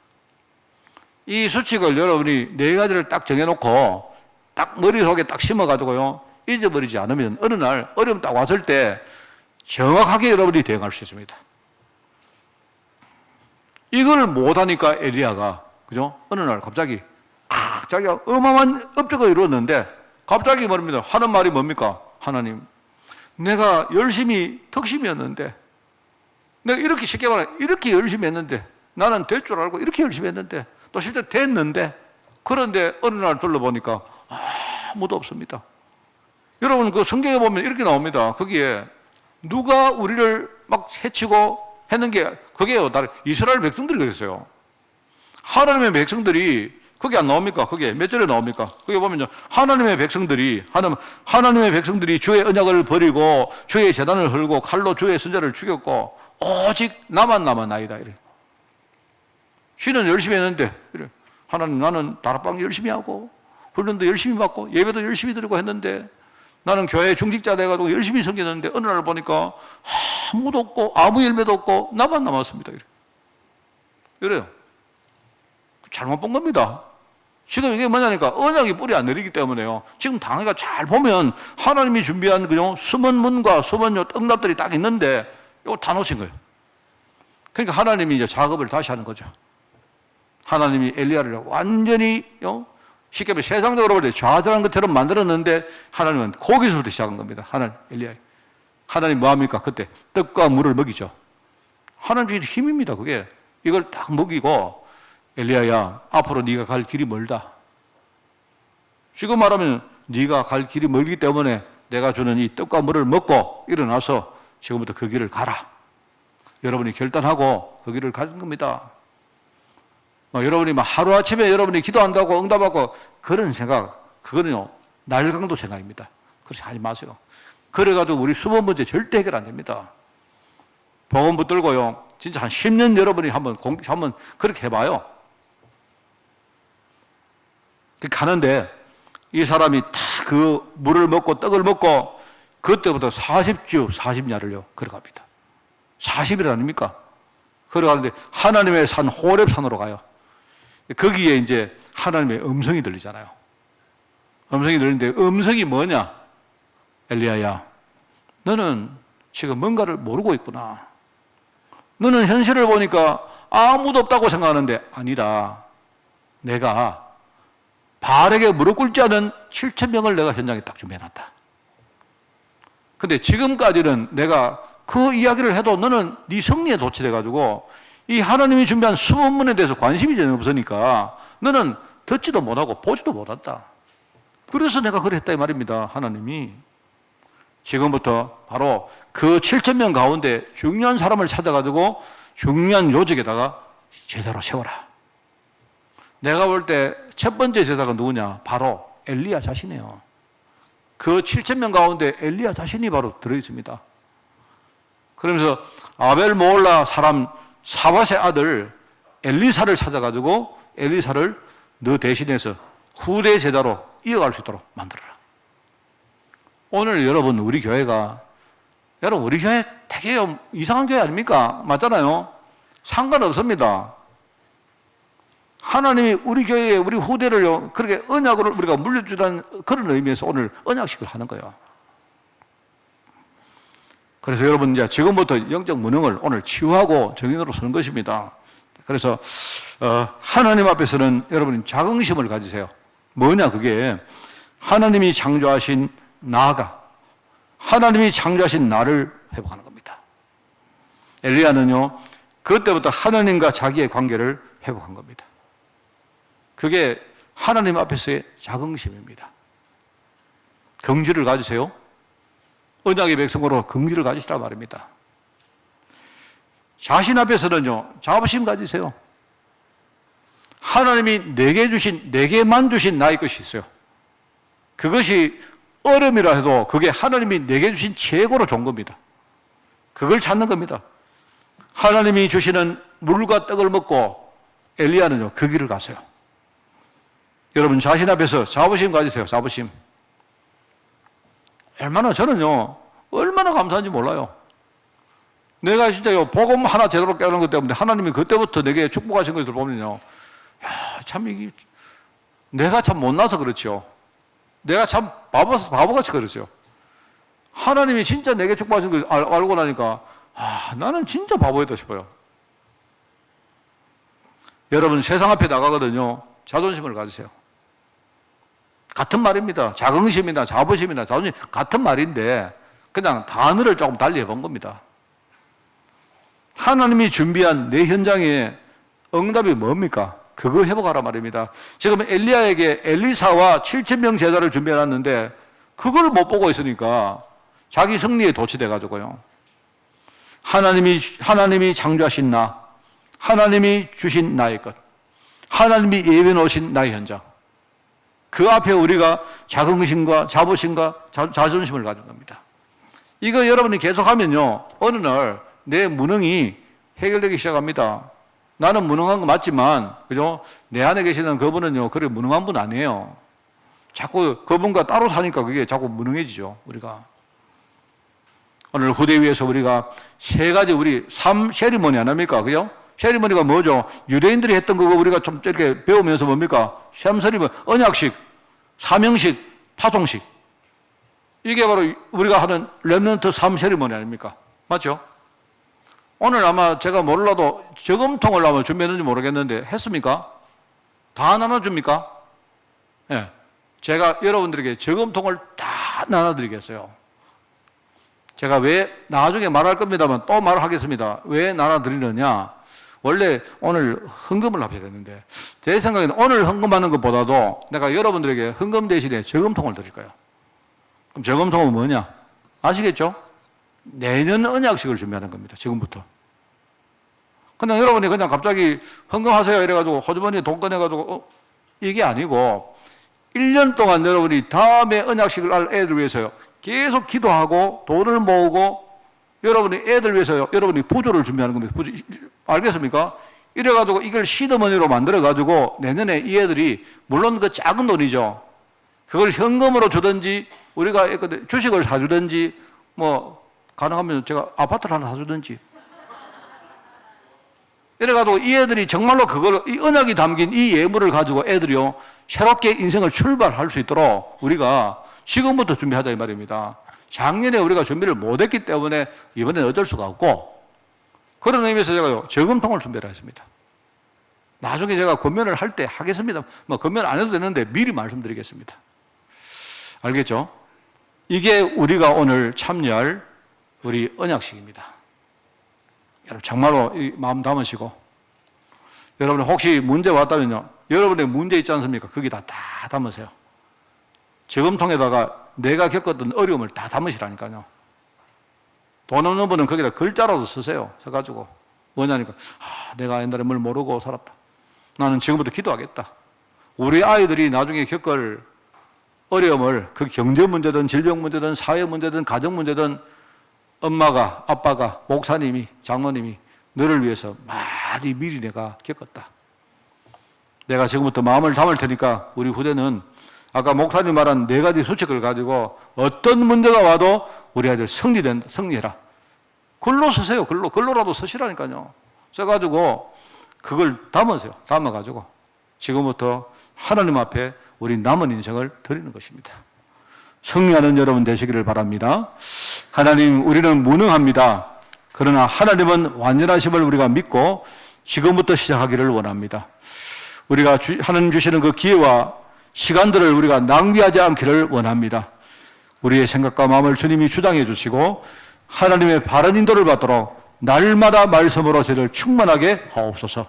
이 수칙을 여러분이 네 가지를 딱 정해놓고 딱 머릿속에 딱 심어가지고요, 잊어버리지 않으면 어느 날 어려움 딱 왔을 때 정확하게 여러분이 대응할 수 있습니다. 이걸 못하니까 엘리야가, 그죠? 어느 날 갑자기 자기가 어마어마한 업적을 이루었는데 갑자기 말입니다. 하는 말이 뭡니까? 하나님, 내가 열심히 덕심이었는데, 내가 이렇게 쉽게 말하면 이렇게 열심히 했는데, 나는 될 줄 알고 이렇게 열심히 했는데 또 실제 됐는데, 그런데 어느 날 둘러보니까 아무도 없습니다. 여러분, 그 성경에 보면 이렇게 나옵니다. 거기에 누가 우리를 막 해치고 했는 게 그게요. 이스라엘 백성들이 그랬어요. 하나님의 백성들이 거기 안 나옵니까? 거기에 몇 절에 나옵니까? 거기 보면요. 하나님의 백성들이 주의 언약을 버리고 주의 제단을 헐고 칼로 주의 선자를 죽였고 오직 나만 남았나이다. 이래. 신은 열심히 했는데 이래. 하나님, 나는 다락방 열심히 하고 훈련도 열심히 받고 예배도 열심히 드리고 했는데 나는 교회 중직자 돼가지고 열심히 섬기는데 어느 날 보니까 아무도 없고 아무 열매도 없고 나만 남았습니다. 이래요. 잘못 본 겁니다. 지금 이게 뭐냐니까 언약이 뿌리 안 내리기 때문에요. 지금 당회가 잘 보면 하나님이 준비한 그냥 숨은 문과 숨은 응답들이 딱 있는데 이거 다 놓친 거예요. 그러니까 하나님이 이제 작업을 다시 하는 거죠. 하나님이 엘리야를 완전히 쉽게 말해 세상적으로 볼 때 좌절한 것처럼 만들었는데 하나님은 거기서부터 시작한 겁니다. 엘리야. 하나님 뭐 합니까? 그때 떡과 물을 먹이죠. 하나님 주신 힘입니다. 그게 이걸 딱 먹이고 엘리야야, 앞으로 네가 갈 길이 멀다. 지금 말하면 네가 갈 길이 멀기 때문에 내가 주는 이 떡과 물을 먹고 일어나서 지금부터 그 길을 가라. 여러분이 결단하고 그 길을 가는 겁니다. 여러분이 막 하루아침에 여러분이 기도한다고 응답하고 그런 생각, 그거는요, 날강도 생각입니다. 그렇게 하지 마세요. 그래가지고 우리 수번 문제 절대 해결 안 됩니다. 복음 붙들고요, 진짜 한 10년 여러분이 한번 그렇게 해봐요. 가는데 이 사람이 다 그 물을 먹고 떡을 먹고 그때부터 40주 40야를요 걸어갑니다. 40일 아닙니까? 걸어가는데 하나님의 산 호렙산으로 가요. 거기에 이제 하나님의 음성이 들리잖아요. 음성이 들리는데 음성이 뭐냐? 엘리야야, 너는 지금 뭔가를 모르고 있구나. 너는 현실을 보니까 아무도 없다고 생각하는데 아니다. 내가 바알에게 무릎 꿇지 않은 7,000명을 내가 현장에 딱 준비해놨다. 근데 지금까지는 내가 그 이야기를 해도 너는 네 성리에 도취돼가지고 이 하나님이 준비한 수문에 대해서 관심이 전혀 없으니까 너는 듣지도 못하고 보지도 못한다. 그래서 내가 그랬다 이 말입니다. 하나님이 지금부터 바로 그 7,000명 가운데 중요한 사람을 찾아가지고 중요한 요직에다가 제자로 세워라. 내가 볼 때 첫 번째 제자가 누구냐? 바로 엘리야 자신이에요. 그 7,000명 가운데 엘리야 자신이 바로 들어있습니다. 그러면서 아벨 모올라 사람 사밧의 아들 엘리사를 찾아가지고 엘리사를 너 대신해서 후대 제자로 이어갈 수 있도록 만들어라. 오늘 여러분 우리 교회가 우리 교회 되게 이상한 교회 아닙니까? 맞잖아요. 상관없습니다. 하나님이 우리 교회에 우리 후대를요 그렇게 언약을 우리가 물려주다는 그런 의미에서 오늘 언약식을 하는 거예요. 그래서 여러분 이제 지금부터 영적 무능을 오늘 치유하고 정인으로 서는 것입니다. 그래서 하나님 앞에서는 여러분이 자긍심을 가지세요. 뭐냐 그게 하나님이 창조하신 나가 하나님이 창조하신 나를 회복하는 겁니다. 엘리야는요 그때부터 하나님과 자기의 관계를 회복한 겁니다. 그게 하나님 앞에서의 자긍심입니다. 긍지를 가지세요. 언약의 백성으로 긍지를 가지시라 말입니다. 자신 앞에서는요 자부심 가지세요. 하나님이 내게만 주신 나의 것이 있어요. 그것이 얼음이라 해도 그게 하나님이 내게 주신 최고로 좋은 겁니다. 그걸 찾는 겁니다. 하나님이 주시는 물과 떡을 먹고 엘리야는요 그 길을 가세요. 여러분 자신 앞에서 자부심 가지세요. 자부심. 저는요 얼마나 감사한지 몰라요. 내가 진짜요 복음 하나 제대로 깨우는 것 때문에 하나님이 그때부터 내게 축복하신 것을 보면요 참 이게 내가 참 못나서 그렇죠. 내가 참 바보같이 그렇죠. 하나님이 진짜 내게 축복하신 걸 알고 나니까 나는 진짜 바보였다 싶어요. 여러분 세상 앞에 나가거든요 자존심을 가지세요. 같은 말입니다. 자긍심이나 자부심이나 자존심 같은 말인데 그냥 단어를 조금 달리 해본 겁니다. 하나님이 준비한 내 현장에 응답이 뭡니까? 그거 회복하라 말입니다. 지금 엘리야에게 엘리사와 7,000명 제자를 준비해놨는데 그걸 못 보고 있으니까 자기 승리에 도취돼 가지고요. 하나님이 창조하신 나, 하나님이 주신 나의 것, 하나님이 예비해 놓으신 나의 현장. 그 앞에 우리가 자긍심과 자부심과 자존심을 가진 겁니다. 이거 여러분이 계속하면요, 어느 날 내 무능이 해결되기 시작합니다. 나는 무능한 거 맞지만, 그죠? 내 안에 계시는 그분은요, 그래 무능한 분 아니에요. 자꾸 그분과 따로 사니까 그게 자꾸 무능해지죠, 우리가. 오늘 후대 위에서 우리가 세 가지 우리 세리머니 안 합니까? 그죠? 세리머니가 뭐죠? 유대인들이 했던 그거 우리가 좀 이렇게 배우면서 뭡니까? 샘서리머, 언약식, 사명식, 파송식. 이게 바로 우리가 하는 렘넌트 3세리머니 아닙니까? 맞죠? 오늘 아마 제가 몰라도 저금통을 아마 준비했는지 모르겠는데 했습니까? 다 나눠줍니까? 예. 네. 제가 여러분들에게 저금통을 다 나눠드리겠어요. 제가 왜 나중에 말할 겁니다만 또 말하겠습니다. 왜 나눠드리느냐? 원래 오늘 헌금을 하셔야 되는데 제 생각에는 오늘 헌금하는 것보다도 내가 여러분들에게 헌금 대신에 저금통을 드릴 거예요. 그럼 저금통은 뭐냐? 아시겠죠? 내년 언약식을 준비하는 겁니다. 지금부터. 그냥 여러분이 그냥 갑자기 헌금하세요 이래가지고 호주머니에 돈 꺼내가지고 이게 아니고 1년 동안 여러분이 다음에 언약식을 할 애들 위해서요. 계속 기도하고 돈을 모으고 여러분이 애들 위해서요. 여러분이 부조를 준비하는 겁니다. 부조. 알겠습니까? 이래가지고 이걸 시드머니로 만들어가지고 내년에 이 애들이 물론 그 작은 돈이죠. 그걸 현금으로 주든지 우리가 주식을 사주든지 뭐 가능하면 제가 아파트를 하나 사주든지 이래가지고 이 애들이 정말로 그걸 이 언약이 담긴 이 예물을 가지고 애들이요 새롭게 인생을 출발할 수 있도록 우리가 지금부터 준비하자 이 말입니다. 작년에 우리가 준비를 못했기 때문에 이번에는 어쩔 수가 없고 그런 의미에서 제가요 저금통을 준비를 했습니다. 나중에 제가 권면을 할 때 하겠습니다. 뭐 권면 안 해도 되는데 미리 말씀드리겠습니다. 알겠죠? 이게 우리가 오늘 참여할 우리 언약식입니다. 여러분 정말로 이 마음 담으시고 여러분 혹시 문제 왔다면요 여러분의 문제 있지 않습니까? 거기다 다 담으세요. 저금통에다가 내가 겪었던 어려움을 다 담으시라니까요. 돈 없는 분은 거기다 글자라도 쓰세요. 써가지고 뭐냐니까 내가 옛날에 뭘 모르고 살았다. 나는 지금부터 기도하겠다. 우리 아이들이 나중에 겪을 어려움을 그 경제 문제든 질병 문제든 사회 문제든 가정 문제든 엄마가 아빠가 목사님이 장로님이 너를 위해서 많이 미리 내가 겪었다. 내가 지금부터 마음을 담을 테니까 우리 후대는 아까 목사님 말한 4가지 수칙을 가지고 어떤 문제가 와도 우리 아이들 승리해라. 글로 쓰세요. 글로라도 쓰시라니까요. 써가지고 그걸 담으세요. 담아가지고 지금부터 하나님 앞에 우리 남은 인생을 드리는 것입니다. 승리하는 여러분 되시기를 바랍니다. 하나님, 우리는 무능합니다. 그러나 하나님은 완전하심을 우리가 믿고 지금부터 시작하기를 원합니다. 우리가 하나님 주시는 그 기회와 시간들을 우리가 낭비하지 않기를 원합니다. 우리의 생각과 마음을 주님이 주장해 주시고 하나님의 바른 인도를 받도록 날마다 말씀으로 저를 충만하게 하옵소서.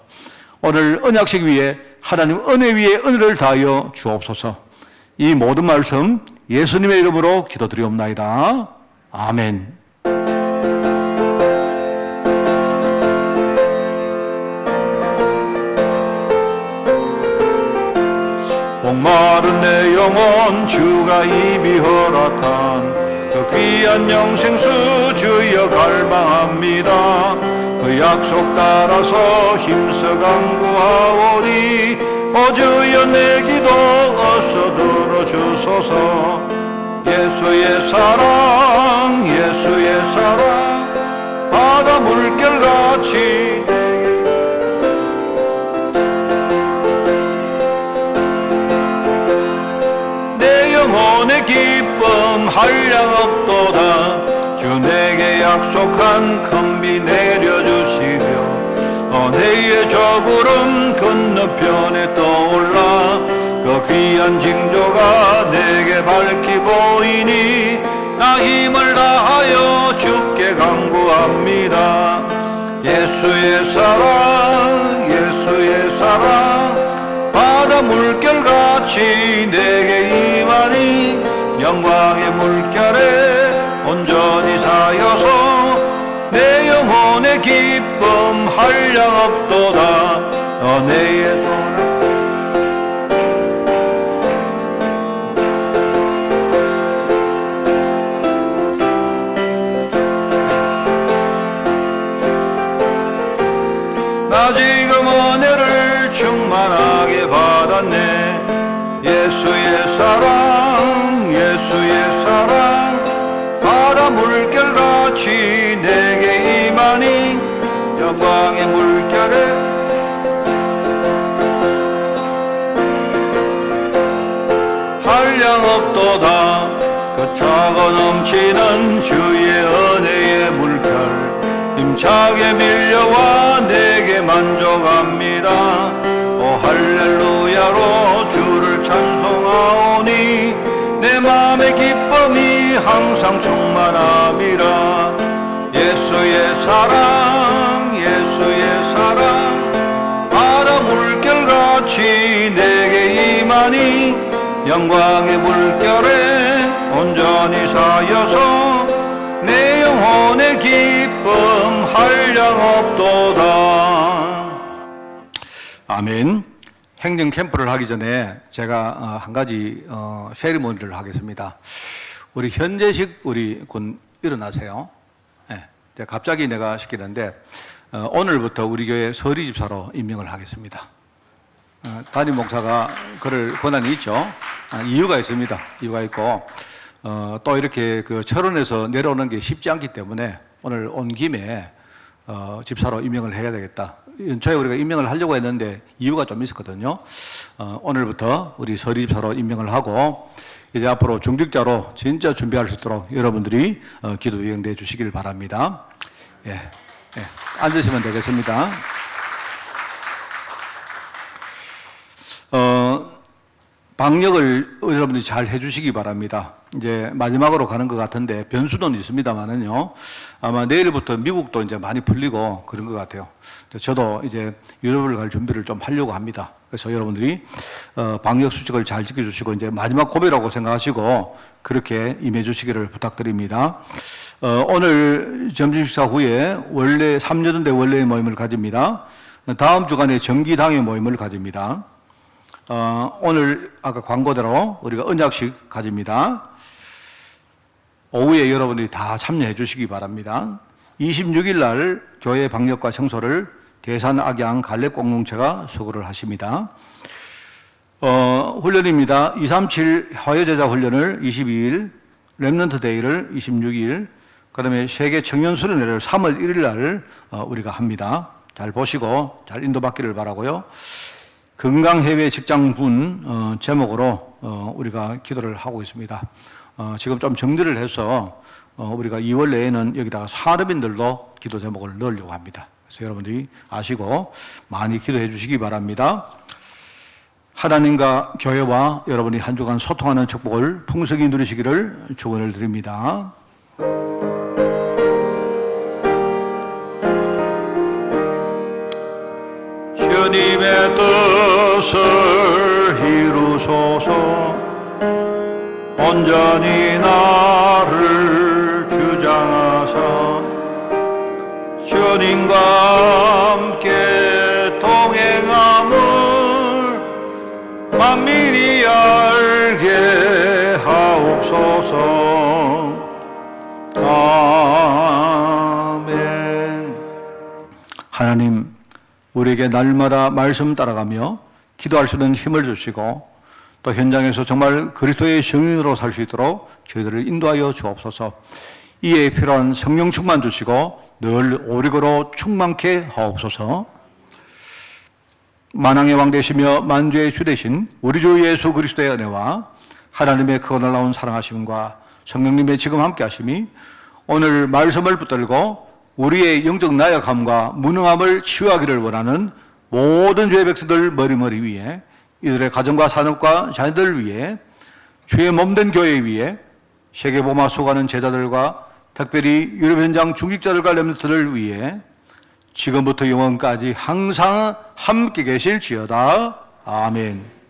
오늘 언약식 위에 하나님 은혜 위에 은혜를 다하여 주옵소서. 이 모든 말씀 예수님의 이름으로 기도드리옵나이다. 아멘. 목마른 내 영혼 주가 이미 허락한 그 귀한 영생수 주여 갈망합니다. 그 약속 따라서 힘써 간구하오니 주여 내 기도 어서 들어주소서. 예수의 사랑 예수의 사랑 바다 물결같이 내 영혼의 기쁨 한량없도다. 주 내게 약속한 큰 비 내려주시며 은혜의 저구름 건너편에 떠올라 그 귀한 징조가 내게 밝히 보이니 나 힘을 다하여 주께 간구합니다. 예수의 사랑 예수의 사랑 바다 물결같이 내게 임하니 영광의 물결에 온전히 사여서 내 영혼의 기쁨 한량없도다. 은혜의 손 나 지금 은혜를 충만하게 받았네. 예수의 사랑 예수의 사랑 바다 물결같이 내게 임하니 영광의 물결에 한량없도다. 그 차고 넘치는 주의 은혜의 물결 힘차게 밀려와 내게 만족합니다. 오 할렐루야로 주를 찬송하오니 내 맘의 기쁨이 항상 충만함이라. 예수의 사랑 예수의 사랑 바다 물결같이 내게 임하니 영광의 물결에 온전히 사여서 내 영혼의 기쁨 한량없도다. 아멘. 행정 캠프를 하기 전에 제가 한 가지 세리머니를 하겠습니다. 우리 현재식 우리 군 일어나세요. 네. 갑자기 내가 시키는데 오늘부터 우리 교회 서리집사로 임명을 하겠습니다. 담임 목사가 그럴 권한이 있죠. 이유가 있습니다. 이유가 있고 또 이렇게 그 철원에서 내려오는 게 쉽지 않기 때문에 오늘 온 김에 집사로 임명을 해야 되겠다. 연초에 우리가 임명을 하려고 했는데 이유가 좀 있었거든요. 오늘부터 우리 서리집사로 임명을 하고 이제 앞으로 중직자로 진짜 준비할 수 있도록 여러분들이 기도 유행돼 주시길 바랍니다. 예, 예. 앉으시면 되겠습니다. 방역을 여러분들이 잘 해주시기 바랍니다. 이제 마지막으로 가는 것 같은데 변수는 있습니다만은요. 아마 내일부터 미국도 이제 많이 풀리고 그런 것 같아요. 저도 이제 유럽을 갈 준비를 좀 하려고 합니다. 그래서 여러분들이 방역 수칙을 잘 지켜주시고 이제 마지막 고비라고 생각하시고 그렇게 임해주시기를 부탁드립니다. 오늘 점심 식사 후에 원래 3년대 원래의 모임을 가집니다. 다음 주간에 정기당의 모임을 가집니다. 오늘 아까 광고대로 우리가 언약식 가집니다. 오후에 여러분들이 다 참여해 주시기 바랍니다. 26일 날 교회 방역과 청소를 대산 악양 갈렙 공동체가 수고를 하십니다. 훈련입니다. 237 화요제자 훈련을 22일, 렘넌트 데이를 26일, 그 다음에 세계 청년 수련회를 3월 1일 날 우리가 합니다. 잘 보시고 잘 인도받기를 바라고요. 건강해외 직장군 제목으로 우리가 기도를 하고 있습니다. 지금 좀 정리를 해서 우리가 2월 내에는 여기다가 산업인들도 기도 제목을 넣으려고 합니다. 그래서 여러분들이 아시고 많이 기도해 주시기 바랍니다. 하나님과 교회와 여러분이 한 주간 소통하는 축복을 풍성히 누리시기를 축원을 드립니다. 주님의 뜻을 이루소서. 온전히 나를 주장하사 주님과 함께 동행함을 만민이 알게 하옵소서. 아멘. 하나님, 우리에게 날마다 말씀 따라가며 기도할 수 있는 힘을 주시고 또 현장에서 정말 그리스도의 증인으로 살 수 있도록 저희들을 인도하여 주옵소서. 이에 필요한 성령 충만 주시고 늘 오리고로 충만케 하옵소서. 만왕의 왕 되시며 만주의 주 되신 우리 주 예수 그리스도의 은혜와 하나님의 크고 놀라운 사랑하심과 성령님의 지금 함께 하심이 오늘 말씀을 붙들고 우리의 영적 나약함과 무능함을 치유하기를 원하는 모든 주의 백성들 머리머리 위에, 이들의 가정과 산업과 자녀들 위해, 주의 몸된 교회 위에, 세계복음화 수고하는 제자들과 특별히 유럽 현장 중직자들과 렘넌트를 위해 지금부터 영원까지 항상 함께 계실지어다. 아멘.